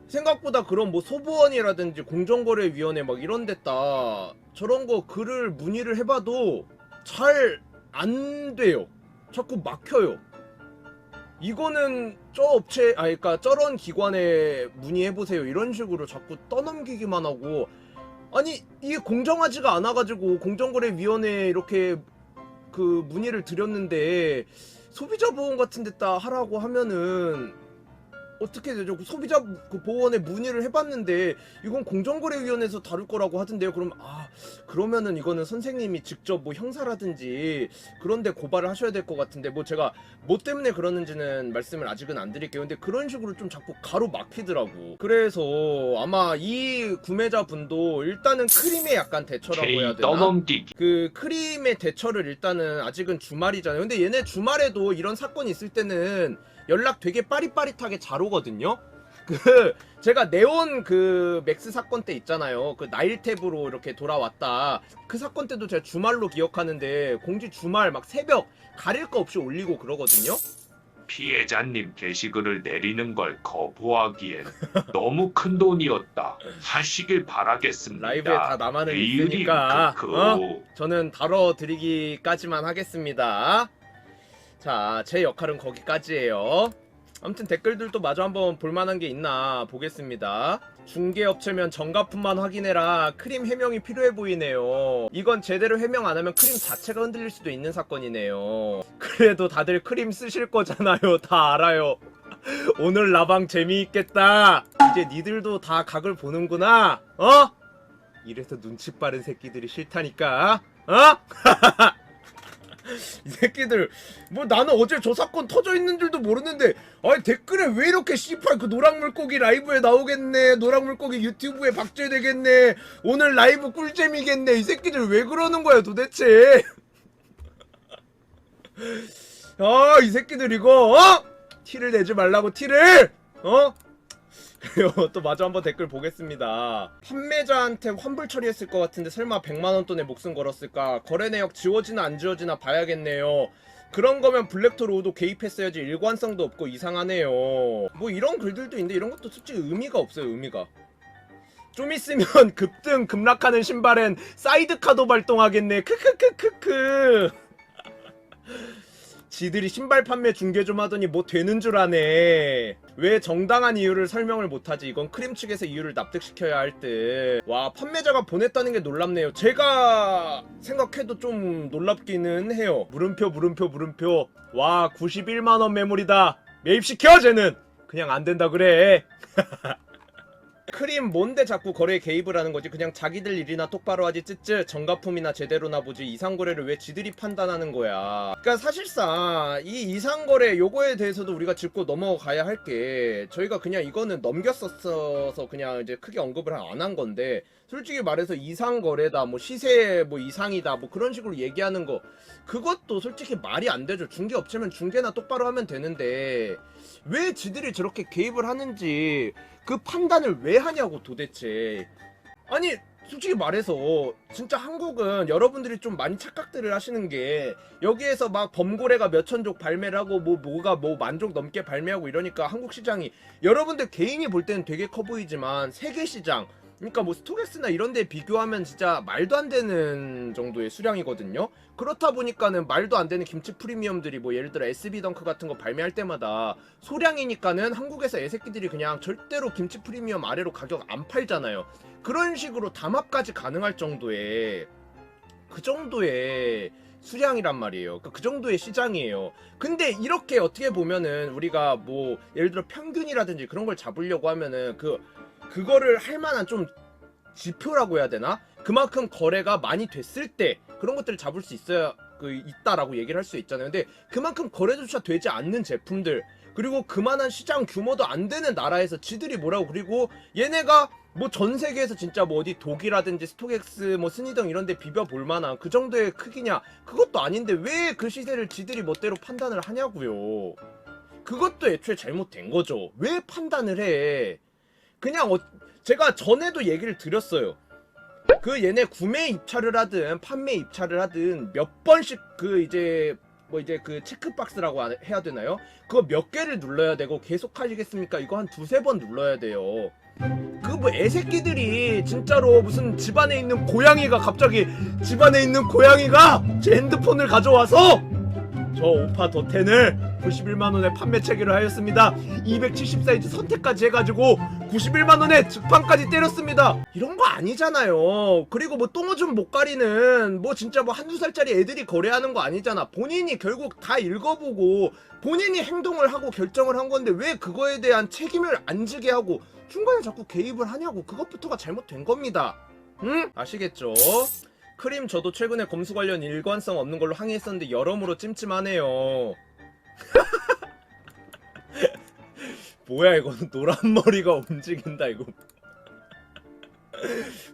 생각보다 그런 뭐 소보원이라든지 공정거래위원회 막 이런 데다 저런 거 글을 문의를 해봐도 잘 안 돼요. 자꾸 막혀요. 이거는 저 업체 그러니까 저런 기관에 문의해보세요 이런 식으로 자꾸 떠넘기기만 하고, 아니 이게 공정하지가 않아가지고 공정거래위원회에 이렇게 그 문의를 드렸는데 소비자보험 같은 데다 하라고 하면은 어떻게 되죠? 그 소비자 그 보호원에 문의를 해봤는데 이건 공정거래위원회에서 다룰 거라고 하던데요. 그럼 그러면은 이거는 선생님이 직접 뭐 형사라든지 그런데 고발을 하셔야 될 것 같은데 뭐 제가 뭐 때문에 그러는지는 말씀을 아직은 안 드릴게요. 근데 그런 식으로 좀 자꾸 가로막히더라고. 그래서 아마 이 구매자분도 일단은 크림에 약간 대처라고 해야 K 되나? 떠넘기기. 그 크림의 대처를 일단은 아직은 주말이잖아요. 근데 얘네 주말에도 이런 사건이 있을 때는 연락 되게 빠릿빠릿하게 잘 오거든요. 그 제가 네온 그 맥스 사건 때 있잖아요. 그 나일탭으로 이렇게 돌아왔다. 그 사건 때도 제가 주말로 기억하는데 공지 주말 막 새벽 가릴 거 없이 올리고 그러거든요. 피해자님 게시글을 내리는 걸 거부하기엔 너무 큰 돈이었다. 하시길 바라겠습니다. 라이브에 다 나만을 리을이 있으니까 크크. 저는 다뤄드리기까지만 하겠습니다. 자, 제 역할은 거기까지예요. 아무튼 댓글들도 마저 한번 볼만한 게 있나 보겠습니다. 중개업체면 정가품만 확인해라. 크림 해명이 필요해 보이네요. 이건 제대로 해명 안 하면 크림 자체가 흔들릴 수도 있는 사건이네요. 그래도 다들 크림 쓰실 거잖아요. 다 알아요. 오늘 라방 재미있겠다. 이제 니들도 다 각을 보는구나. 이래서 눈치 빠른 새끼들이 싫다니까. 이 새끼들 뭐 나는 어제 저 사건 터져 있는 줄도 모르는데 아니 댓글에 왜 이렇게 씨발 그 노랑물고기 라이브에 나오겠네, 노랑물고기 유튜브에 박제되겠네, 오늘 라이브 꿀잼이겠네, 이 새끼들 왜 그러는 거야 도대체. 이 새끼들 이거 티를 내지 말라고 티를 그래요. 또 마저 한번 댓글 보겠습니다. 판매자한테 환불 처리했을 것 같은데 설마 100만원 돈에 목숨 걸었을까? 거래 내역 지워지나 안 지워지나 봐야겠네요. 그런 거면 블랙토로도 개입했어야지. 일관성도 없고 이상하네요. 뭐 이런 글들도 있는데 이런 것도 솔직히 의미가 없어요. 의미가. 좀 있으면 급등 급락하는 신발엔 사이드카도 발동하겠네. 크크크크크. 지들이 신발 판매 중개 좀 하더니 뭐 되는 줄 아네. 왜 정당한 이유를 설명을 못하지? 이건 크림 측에서 이유를 납득시켜야 할 듯. 와, 판매자가 보냈다는 게 놀랍네요. 제가 생각해도 좀 놀랍기는 해요. 물음표. 와, 91만원 매물이다. 매입시켜 쟤는. 그냥 안 된다 그래. 크림 뭔데 자꾸 거래에 개입을 하는 거지? 그냥 자기들 일이나 똑바로 하지. 쯔쯔. 정가품이나 제대로나 보지. 이상거래를 왜 지들이 판단하는 거야? 그러니까 사실상 이 이상거래 요거에 대해서도 우리가 짚고 넘어가야 할 게, 저희가 그냥 이거는 넘겼었어서 그냥 이제 크게 언급을 안 한 건데, 솔직히 말해서 이상거래다, 뭐 시세 뭐 이상이다, 뭐 그런 식으로 얘기하는 거, 그것도 솔직히 말이 안 되죠. 중개업체면 중개나 똑바로 하면 되는데 왜 지들이 저렇게 개입을 하는지, 그 판단을 왜 하냐고 도대체. 아니 솔직히 말해서 진짜 한국은 여러분들이 좀 많이 착각들을 하시는 게, 여기에서 막 범고래가 몇천족 발매를 하고 뭐가 만족 넘게 발매하고 이러니까 한국 시장이 여러분들 개인이 볼 때는 되게 커 보이지만 세계 시장, 그러니까 뭐 스토렉스나 이런 데 비교하면 진짜 말도 안 되는 정도의 수량이거든요. 그렇다 보니까는 말도 안 되는 김치 프리미엄들이 뭐 예를 들어 SB 덩크 같은 거 발매할 때마다 소량이니까는 한국에서 애새끼들이 그냥 절대로 김치 프리미엄 아래로 가격 안 팔잖아요. 그런 식으로 담합까지 가능할 정도의, 그 정도의 수량이란 말이에요. 그 정도의 시장이에요. 근데 이렇게 어떻게 보면은 우리가 뭐 예를 들어 평균이라든지 그런 걸 잡으려고 하면은 그거를 할 만한 좀 지표라고 해야 되나? 그만큼 거래가 많이 됐을 때 그런 것들을 잡을 수 있다라고 얘기를 할 수 있잖아요. 근데 그만큼 거래조차 되지 않는 제품들, 그리고 그만한 시장 규모도 안 되는 나라에서 지들이 뭐라고, 그리고 얘네가 뭐 전 세계에서 진짜 뭐 어디 독이라든지 스톡엑스 뭐 스니덩 이런 데 비벼 볼 만한 그 정도의 크기냐? 그것도 아닌데 왜 그 시세를 지들이 멋대로 판단을 하냐고요. 그것도 애초에 잘못된 거죠. 왜 판단을 해? 그냥 제가 전에도 얘기를 드렸어요. 그 얘네 구매 입찰을 하든 판매 입찰을 하든 몇 번씩 그 체크박스라고 해야 되나요? 그거 몇 개를 눌러야 되고 계속 하시겠습니까? 이거 한 두세 번 눌러야 돼요. 그 뭐 애새끼들이 진짜로 무슨 집안에 있는 고양이가 갑자기 집안에 있는 고양이가 제 핸드폰을 가져와서 저 저 오파 더10을 91만원에 판매 체계를 하였습니다. 270 사이즈 선택까지 해가지고 91만원에 주판까지 때렸습니다. 이런 거 아니잖아요. 그리고 뭐 똥오줌 못 가리는 뭐 진짜 뭐 한두 살짜리 애들이 거래하는 거 아니잖아. 본인이 결국 다 읽어보고 본인이 행동을 하고 결정을 한 건데 왜 그거에 대한 책임을 안 지게 하고 중간에 자꾸 개입을 하냐고. 그것부터가 잘못된 겁니다. 응? 아시겠죠? 크림 저도 최근에 검수 관련 일관성 없는 걸로 항의했었는데 여러모로 찜찜하네요. 뭐야 이거. 노란 머리가 움직인다 이거.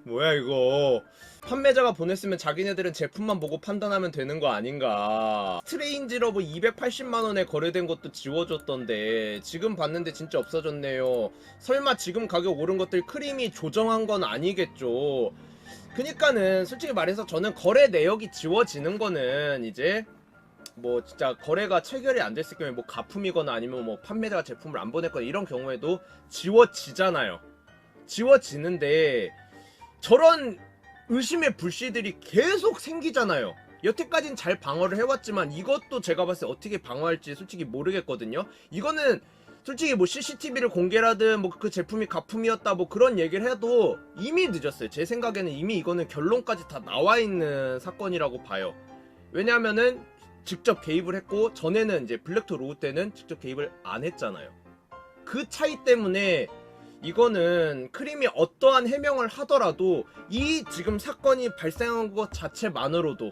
뭐야 이거. 판매자가 보냈으면 자기네들은 제품만 보고 판단하면 되는 거 아닌가. 스트레인지러브 280만원에 거래된 것도 지워줬던데 지금 봤는데 진짜 없어졌네요. 설마 지금 가격 오른 것들 크림이 조정한 건 아니겠죠. 그니까는 솔직히 말해서 저는 거래 내역이 지워지는 거는 이제 뭐 진짜 거래가 체결이 안 됐을 경우에 뭐 가품이거나 아니면 뭐 판매자가 제품을 안 보냈거나 이런 경우에도 지워지잖아요. 지워지는데 저런 의심의 불씨들이 계속 생기잖아요. 여태까진 잘 방어를 해왔지만 이것도 제가 봤을 때 어떻게 방어할지 솔직히 모르겠거든요. 이거는 솔직히 뭐 CCTV를 공개라든 뭐 그 제품이 가품이었다 뭐 그런 얘기를 해도 이미 늦었어요. 제 생각에는 이미 이거는 결론까지 다 나와있는 사건이라고 봐요. 왜냐하면은 직접 개입을 했고 전에는 이제 블랙토 로우 때는 직접 개입을 안 했잖아요. 그 차이 때문에 이거는 크림이 어떠한 해명을 하더라도 이 지금 사건이 발생한 것 자체만으로도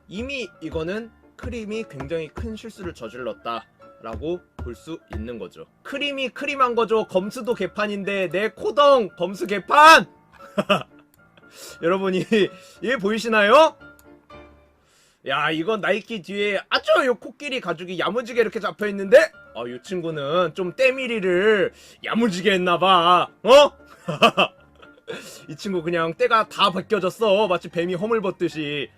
이미 이거는 크림이 굉장히 큰 실수를 저질렀다 라고 볼 수 있는 거죠. 크림이 크림한 거죠. 검수도 개판인데 내 코덩 검수 개판! 여러분이 이게 보이시나요? 야 이건 나이키 뒤에 아주 요 코끼리 가죽이 야무지게 이렇게 잡혀있는데 이 친구는 좀 때밀이를 야무지게 했나봐. 어? 이 친구 그냥 때가 다 벗겨졌어. 마치 뱀이 허물 벗듯이.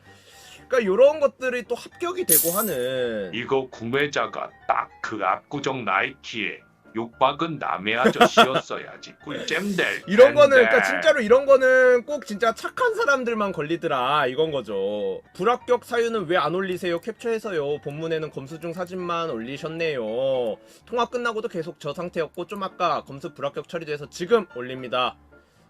그러니까 요런 것들이 또 합격이 되고 하는. 이거 구매자가 딱 그 압구정 나이키에 욕박은 남의 아저씨였어야지 꿀잼될 이런 거는 텐데. 그러니까 진짜로 이런 거는 꼭 진짜 착한 사람들만 걸리더라 이건 거죠. 불합격 사유는 왜 안 올리세요? 캡처해서요. 본문에는 검수 중 사진만 올리셨네요. 통화 끝나고도 계속 저 상태였고 좀 아까 검수 불합격 처리돼서 지금 올립니다.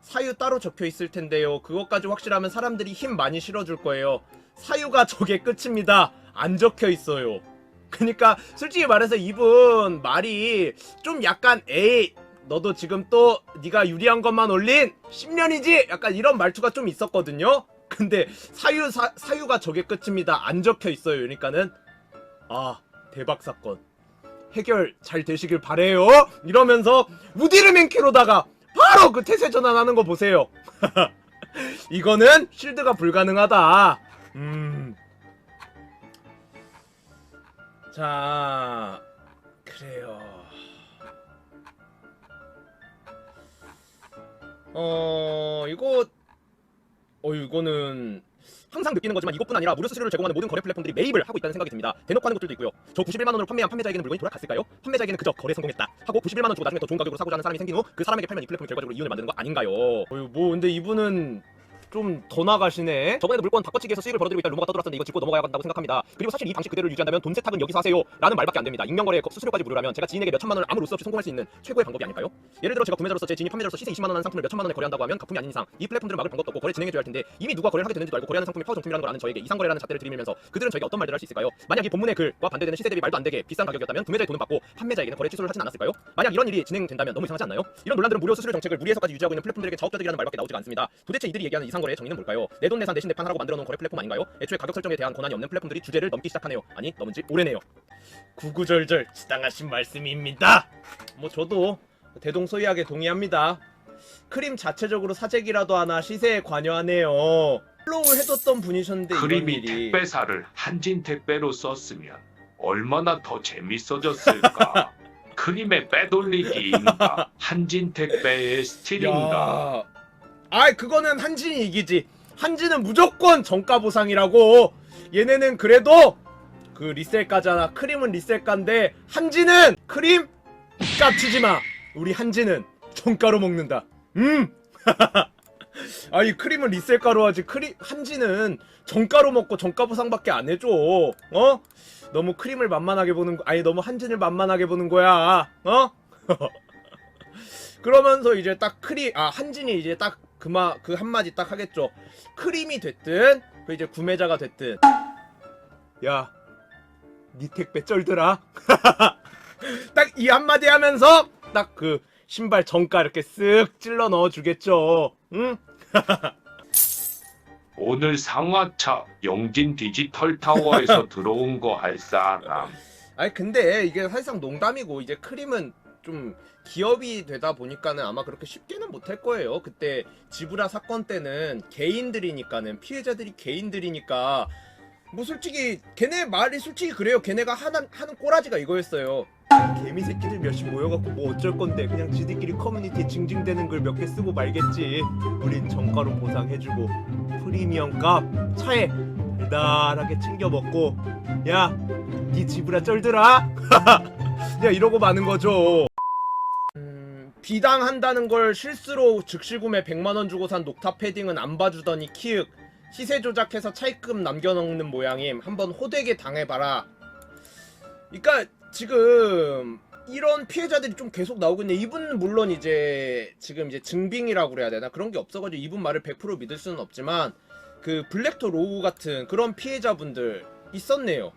사유 따로 적혀 있을 텐데요. 그것까지 확실하면 사람들이 힘 많이 실어줄 거예요. 사유가 저게 끝입니다. 안 적혀 있어요. 그니까 솔직히 말해서 이분 말이 좀 약간 에이 너도 지금 또 네가 유리한 것만 올린 10년이지? 약간 이런 말투가 좀 있었거든요. 근데 사유가 저게 끝입니다. 안 적혀 있어요. 그러니까는 대박 사건 해결 잘 되시길 바래요. 이러면서 우디르맨키로다가 바로 그 태세 전환하는 거 보세요. 이거는 실드가 불가능하다. 자, 그래요. 이거는 항상 느끼는 거지만 이것뿐 아니라 무료 수수료를 제공하는 모든 거래 플랫폼들이 매입을 하고 있다는 생각이 듭니다. 대놓고 하는 것들도 있고요. 저 91만원으로 판매한 판매자에게는 물건이 돌아갔을까요? 판매자에게는 그저 거래 성공했다 하고 91만원 주고 나중에 더 좋은 가격으로 사고자 하는 사람이 생긴 후 그 사람에게 팔면 이 플랫폼이 결과적으로 이윤을 만드는 거 아닌가요? 뭐 근데 이분은 좀 더 나가시네. 저번에도 물건 바꿔치기해서 수익을 벌어들이고 있다는 루머가 떠들었었는데 이거 짚고 넘어가야 한다고 생각합니다. 그리고 사실 이 방식 그대로 유지한다면 돈 세탁은 여기서 하세요 라는 말밖에 안 됩니다. 익명거래에 수수료까지 무료라면 제가 지인에게 몇 천만 원을 아무 로스 없이 송금할 수 있는 최고의 방법이 아닐까요? 예를 들어 제가 구매자로서 제 지인이 판매자로서 시세 20만 원 하는 상품을 몇 천만 원에 거래한다고 하면 가품이 아닌 이상 이 플랫폼들을 막을 방법도 없고 거래 진행해줘야 할 텐데 이미 누가 거래를 하게 됐는지도 알고 거래하는 상품이 파워 정품이라는 걸 아는 저에게 이상거래라는 잣대를 들이밀면서 그들은 저에게 어떤 말들을 할 수 있을까요? 만약 이 본문의 글과 반대되는 시세 대비 말도 안 되게 비싼 가격이었다면 구매자의 돈은 받고 판매자에게는 거래 취소를 하진 않았을까요? 만약 이런 일이 진행된다면 너무 이상하지 않나요? 이런 논란들은 무료 수수료 정책을 무리해서까지 유지하고 있는 플랫폼들에게 자업자득이라는 말밖에 나오지가 않습니다. 도대체 이들이 얘기하는 이상거래의 정의는 뭘까요? 내돈 내산 내신 내판하라고 만들어 놓은 거래 플랫폼 아닌가요? 애초에 가격 설정에 대한 권한이 없는 플랫폼들이 주제를 넘기 시작하네요. 아니 넘은 지 오래네요. 구구절절 지당하신 말씀입니다. 뭐 저도 대동소이하게 동의합니다. 크림 자체적으로 사재기라도 하나 시세에 관여하네요. 플로우를 해뒀던 분이셨는데 이런 크림이 일이. 택배사를 한진 택배로 썼으면 얼마나 더 재밌어졌을까. 크림의 빼돌리기인가 한진 택배의 스틸인가. 그거는 한진이 이기지. 한진은 무조건 정가 보상이라고. 얘네는 그래도 그 리셀가잖아. 크림은 리셀가인데 한진은 크림 깝치지마. 우리 한진은 정가로 먹는다. 아니 크림은 리셀가루 하지. 한지는 정가로 먹고 정가 보상밖에 안 해줘. 어? 너무 크림을 만만하게 보는 아니 너무 한진을 만만하게 보는 거야. 어? 그러면서 이제 딱 한진이 이제 딱 그 한마디 딱 하겠죠. 크림이 됐든 그 이제 구매자가 됐든 야, 니 택배 쩔더라. 딱 이 한마디 하면서 딱 그 신발 정가 이렇게 쓱 찔러 넣어주겠죠. 응? 오늘 상하차 영진 디지털 타워에서 들어온 거 할 사람. 아니 근데 이게 사실상 농담이고 이제 크림은 좀 기업이 되다 보니까는 아마 그렇게 쉽게는 못할 거예요. 그때 지브라 사건 때는 개인들이니까는 피해자들이 개인들이니까 뭐 솔직히 걔네 말이 솔직히 그래요. 걔네가 하는 꼬라지가 이거였어요. 개미 새끼들 몇십 모여갖고 뭐 어쩔 건데 그냥 지들끼리 커뮤니티에 징징대는 글 몇 개 쓰고 말겠지. 우린 정가로 보상해주고 프리미엄 값 차에 달달하게 챙겨 먹고 야, 니 지브라 쩔더라. 야 이러고 마는 거죠. 비당한다는 걸 실수로 즉시 구매 100만원 주고 산 녹타 패딩은 안 봐주더니 키읔 시세 조작해서 차입금 남겨놓는 모양임. 한번 호되게 당해봐라. 그러니까 지금 이런 피해자들이 좀 계속 나오고 있는데 이분은 물론 이제 지금 이제 증빙이라고 그래야 되나 그런 게 없어가지고 이분 말을 100% 믿을 수는 없지만 그 블랙토 로우 같은 그런 피해자분들 있었네요.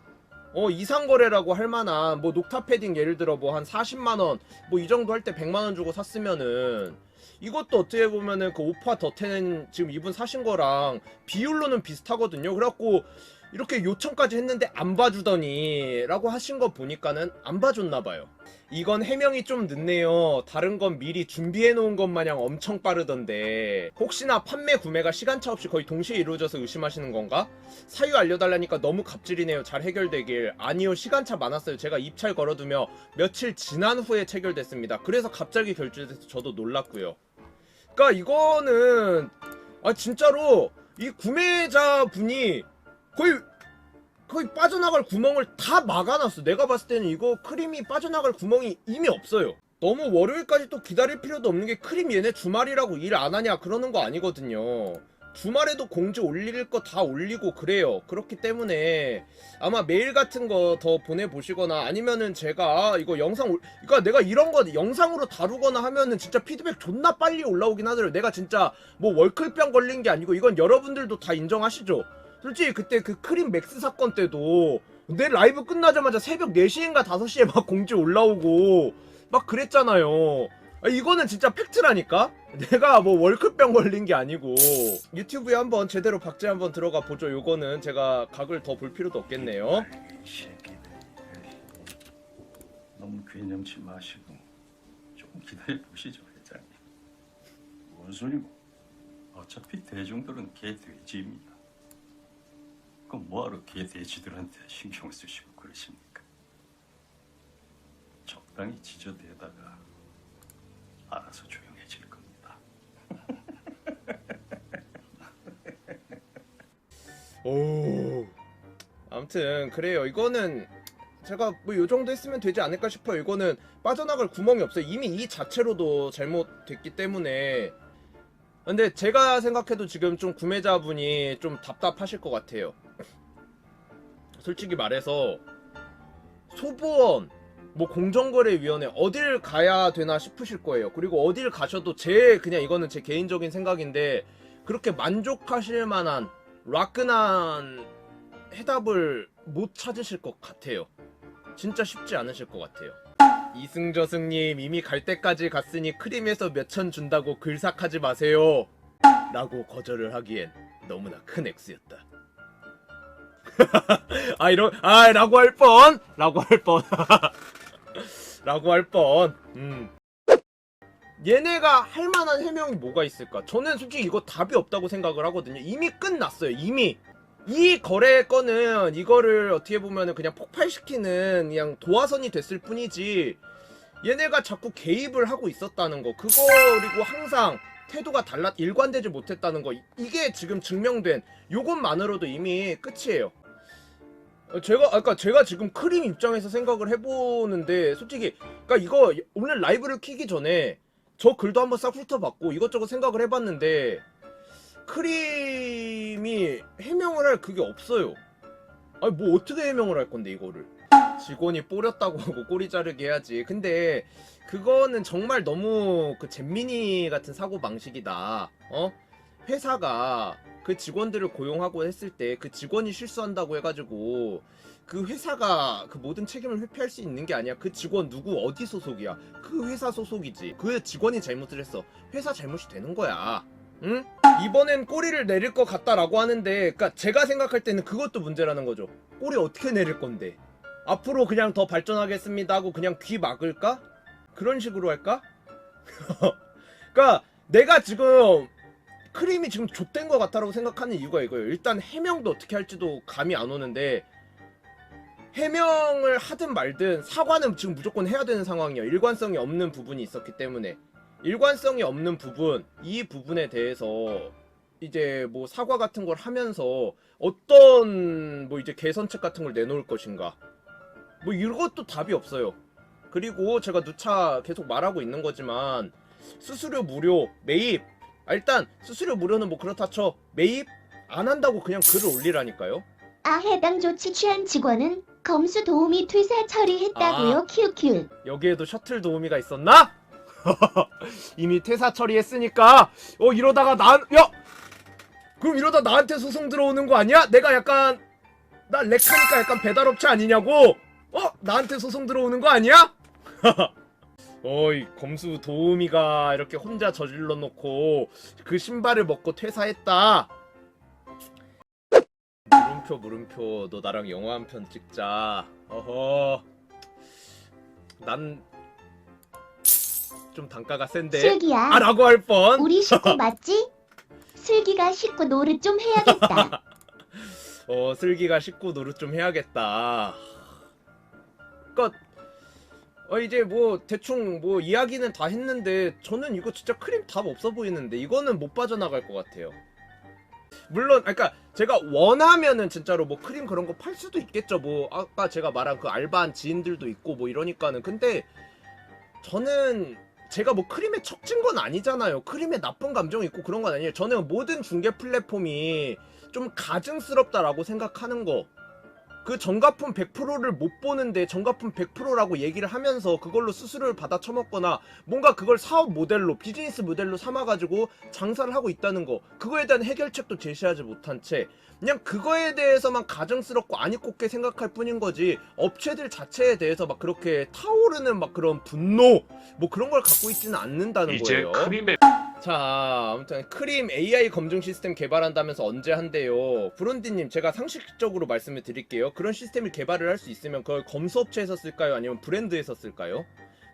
이상거래라고 할 만한 뭐 녹타 패딩 예를 들어 뭐 한 40만원 뭐 이 정도 할 때 100만원 주고 샀으면은 이것도 어떻게 보면은 그 오파 더텐 지금 이분 사신 거랑 비율로는 비슷하거든요. 그래갖고 이렇게 요청까지 했는데 안 봐주더니 라고 하신 거 보니까는 안 봐줬나봐요. 이건 해명이 좀 늦네요. 다른 건 미리 준비해 놓은 것 마냥 엄청 빠르던데 혹시나 판매 구매가 시간차 없이 거의 동시에 이루어져서 의심하시는 건가? 사유 알려달라니까 너무 갑질이네요. 잘 해결되길. 아니요, 시간차 많았어요. 제가 입찰 걸어두며 며칠 지난 후에 체결됐습니다. 그래서 갑자기 결제돼서 저도 놀랐고요. 그러니까 이거는 진짜로 이 구매자분이 거의 빠져나갈 구멍을 다 막아놨어. 내가 봤을 때는 이거 크림이 빠져나갈 구멍이 이미 없어요. 너무 월요일까지 또 기다릴 필요도 없는 게 크림 얘네 주말이라고 일 안 하냐 그러는 거 아니거든요. 주말에도 공지 올릴 거 다 올리고 그래요. 그렇기 때문에 아마 메일 같은 거 더 보내보시거나 아니면은 제가 이거 그러니까 내가 이런 거 영상으로 다루거나 하면은 진짜 피드백 존나 빨리 올라오긴 하더라고요. 내가 진짜 뭐 월클병 걸린 게 아니고 이건 여러분들도 다 인정하시죠? 솔직히 그때 그 크림 맥스 사건 때도 내 라이브 끝나자마자 새벽 4시인가 5시에 막 공지 올라오고 막 그랬잖아요. 이거는 진짜 팩트라니까? 내가 뭐 월클병 걸린 게 아니고. 유튜브에 한번 제대로 박제 한번 들어가 보죠. 요거는 제가 각을 더 볼 필요도 없겠네요. 너무 괴념치 마시고 조금 기다려 보시죠, 회장님. 뭔 소리고? 어차피 대중들은 개돼지입니다. 그럼 뭐하러 개돼지들한테 신경을 쓰시고 그러십니까? 적당히 지저대다가 알아서 조용해질 겁니다. 오. 아무튼 그래요. 이거는 제가 뭐 요 정도 했으면 되지 않을까 싶어요. 이거는 빠져나갈 구멍이 없어요. 이미 이 자체로도 잘못됐기 때문에. 근데 제가 생각해도 지금 좀 구매자분이 좀 답답하실 것 같아요. 솔직히 말해서 소보원 뭐 공정거래위원회 어딜 가야 되나 싶으실 거예요. 그리고 어딜 가셔도 그냥 이거는 제 개인적인 생각인데 그렇게 만족하실 만한 라끈한 해답을 못 찾으실 것 같아요. 진짜 쉽지 않으실 것 같아요. 이승저승님 이미 갈 때까지 갔으니 크림에서 몇천 준다고 글삭하지 마세요 라고 거절을 하기엔 너무나 큰 액수였다. 라고 할 뻔! 라고 할 뻔. 얘네가 할 만한 해명이 뭐가 있을까? 저는 솔직히 이거 답이 없다고 생각을 하거든요. 이미 끝났어요. 이미. 이 거래 건은 이거를 어떻게 보면은 그냥 폭발시키는 그냥 도화선이 됐을 뿐이지 얘네가 자꾸 개입을 하고 있었다는 거 그거 그리고 항상 태도가 일관되지 못했다는 거 이게 지금 증명된 요것만으로도 이미 끝이에요. 제가 지금 크림 입장에서 생각을 해보는데 솔직히 그러니까 이거 오늘 라이브를 키기 전에 저 글도 한번 싹 훑어봤고 이것저것 생각을 해봤는데 크림이 해명을 할 그게 없어요. 아니 뭐 어떻게 해명을 할 건데 이거를. 직원이 뽀렸다고 하고 꼬리 자르게 해야지. 근데 그거는 정말 너무 그 잼민이 같은 사고 방식이다. 회사가 그 직원들을 고용하고 했을 때 그 직원이 실수한다고 해가지고 그 회사가 그 모든 책임을 회피할 수 있는 게 아니야. 그 직원 누구 어디 소속이야. 그 회사 소속이지. 그 직원이 잘못을 했어. 회사 잘못이 되는 거야. 응? 이번엔 꼬리를 내릴 것 같다라고 하는데, 그러니까 제가 생각할 때는 그것도 문제라는 거죠. 꼬리 어떻게 내릴 건데? 앞으로 그냥 더 발전하겠습니다 하고 그냥 귀 막을까? 그런 식으로 할까? 그러니까 내가 지금 크림이 지금 좆된 것 같다라고 생각하는 이유가 이거예요. 일단 해명도 어떻게 할지도 감이 안 오는데, 해명을 하든 말든 사과는 지금 무조건 해야 되는 상황이야. 일관성이 없는 부분이 있었기 때문에. 일관성이 없는 부분, 이 부분에 대해서 이제 뭐 사과 같은 걸 하면서 어떤 뭐 이제 개선책 같은 걸 내놓을 것인가, 뭐 이것도 답이 없어요. 그리고 제가 누차 계속 말하고 있는 거지만 수수료 무료 매입, 일단 수수료 무료는 뭐 그렇다 쳐. 매입 안 한다고 그냥 글을 올리라니까요. 해당 조치 취한 직원은 검수 도우미 퇴사 처리했다고요. 큐큐. 여기에도 셔틀 도우미가 있었나? 이미 퇴사 처리했으니까 이러다가 그럼 이러다 나한테 소송 들어오는 거 아니야? 내가 약간 나 렉하니까 약간 배달업체 아니냐고? 나한테 소송 들어오는 거 아니야? 어이 검수 도우미가 이렇게 혼자 저질러 놓고 그 신발을 먹고 퇴사했다. 물음표 너 나랑 영화 한 편 찍자. 어허, 난 좀 단가가 센데. 슬기야. 라고 할 뻔. 우리 식구 맞지? 슬기가 식구 노릇 좀 해야겠다. 슬기가 식구 노릇 좀 해야겠다. 그니까 이제 뭐 대충 뭐 이야기는 다 했는데 저는 이거 진짜 크림 답 없어 보이는데 이거는 못 빠져나갈 것 같아요. 물론 그러니까 제가 원하면은 진짜로 뭐 크림 그런 거 팔 수도 있겠죠. 뭐 아까 제가 말한 그 알바한 지인들도 있고 뭐 이러니까는. 근데 저는 제가 뭐 크림에 척진 건 아니잖아요. 크림에 나쁜 감정이 있고 그런 건 아니에요. 저는 모든 중개 플랫폼이 좀 가증스럽다라고 생각하는 거. 그 정가품 100%를 못 보는데 정가품 100%라고 얘기를 하면서 그걸로 수수료를 받아 처먹거나 뭔가 그걸 사업 모델로 비즈니스 모델로 삼아가지고 장사를 하고 있다는 거, 그거에 대한 해결책도 제시하지 못한 채 그냥 그거에 대해서만 가증스럽고 아니 꼽게 생각할 뿐인 거지, 업체들 자체에 대해서 막 그렇게 타오르는 막 그런 분노 뭐 그런 걸 갖고 있지는 않는다는 이제 거예요. 크림의 자, 아무튼 크림 AI 검증 시스템 개발한다면서 언제 한대요? 브론디님, 제가 상식적으로 말씀을 드릴게요. 그런 시스템을 개발을 할 수 있으면 그걸 검수업체에서 쓸까요? 아니면 브랜드에서 쓸까요?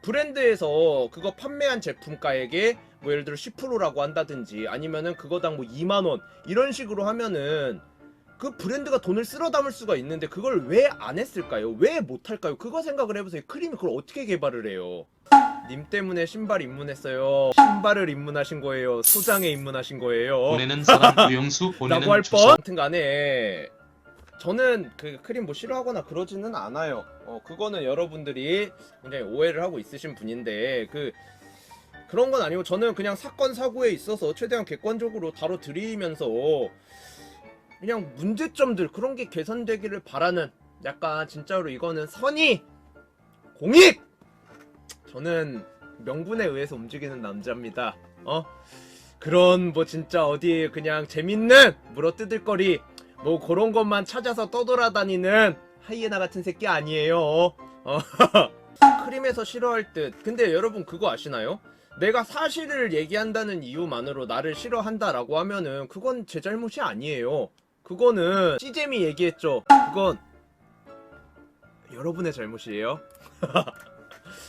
브랜드에서 그거 판매한 제품가액에 뭐 예를 들어 10%라고 한다든지 아니면은 그거당 뭐 2만원 이런 식으로 하면은 그 브랜드가 돈을 쓸어 담을 수가 있는데 그걸 왜 안 했을까요? 왜 못할까요? 그거 생각을 해보세요. 크림이 그걸 어떻게 개발을 해요? 님 때문에 신발 입문했어요. 신발을 입문하신 거예요. 소장에 입문하신 거예요. 보내는 사람 우영수 라고 보내는 할 주소. 뻔. 아무튼 간에 저는 그 크림 뭐 싫어하거나 그러지는 않아요. 그거는 여러분들이 굉장히 오해를 하고 있으신 분인데 그런 건 아니고 저는 그냥 사건 사고에 있어서 최대한 객관적으로 다뤄드리면서 그냥 문제점들 그런 게 개선되기를 바라는, 약간 진짜로 이거는 선의 공익! 저는 명분에 의해서 움직이는 남자입니다. 그런 뭐 진짜 어디 그냥 재밌는 물어뜯을거리 뭐 그런 것만 찾아서 떠돌아다니는 하이에나 같은 새끼 아니에요. 크림에서 싫어할 듯. 근데 여러분 그거 아시나요? 내가 사실을 얘기한다는 이유만으로 나를 싫어한다라고 하면은 그건 제 잘못이 아니에요. 그거는 시잼이 얘기했죠. 그건 여러분의 잘못이에요.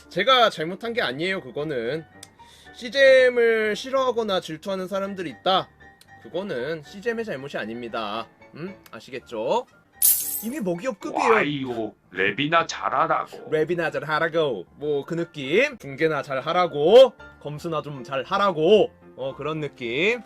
제가 잘못한 게 아니에요. 그거는 시잼을 싫어하거나 질투하는 사람들이 있다. 그거는 시잼의 잘못이 아닙니다. 아시겠죠? 이미 먹이업급이에요. 와이오 랩이나 잘하라고. 랩이나 잘 하라고, 뭐 그 느낌. 중계나 잘 하라고, 검수나 좀 잘 하라고, 그런 느낌.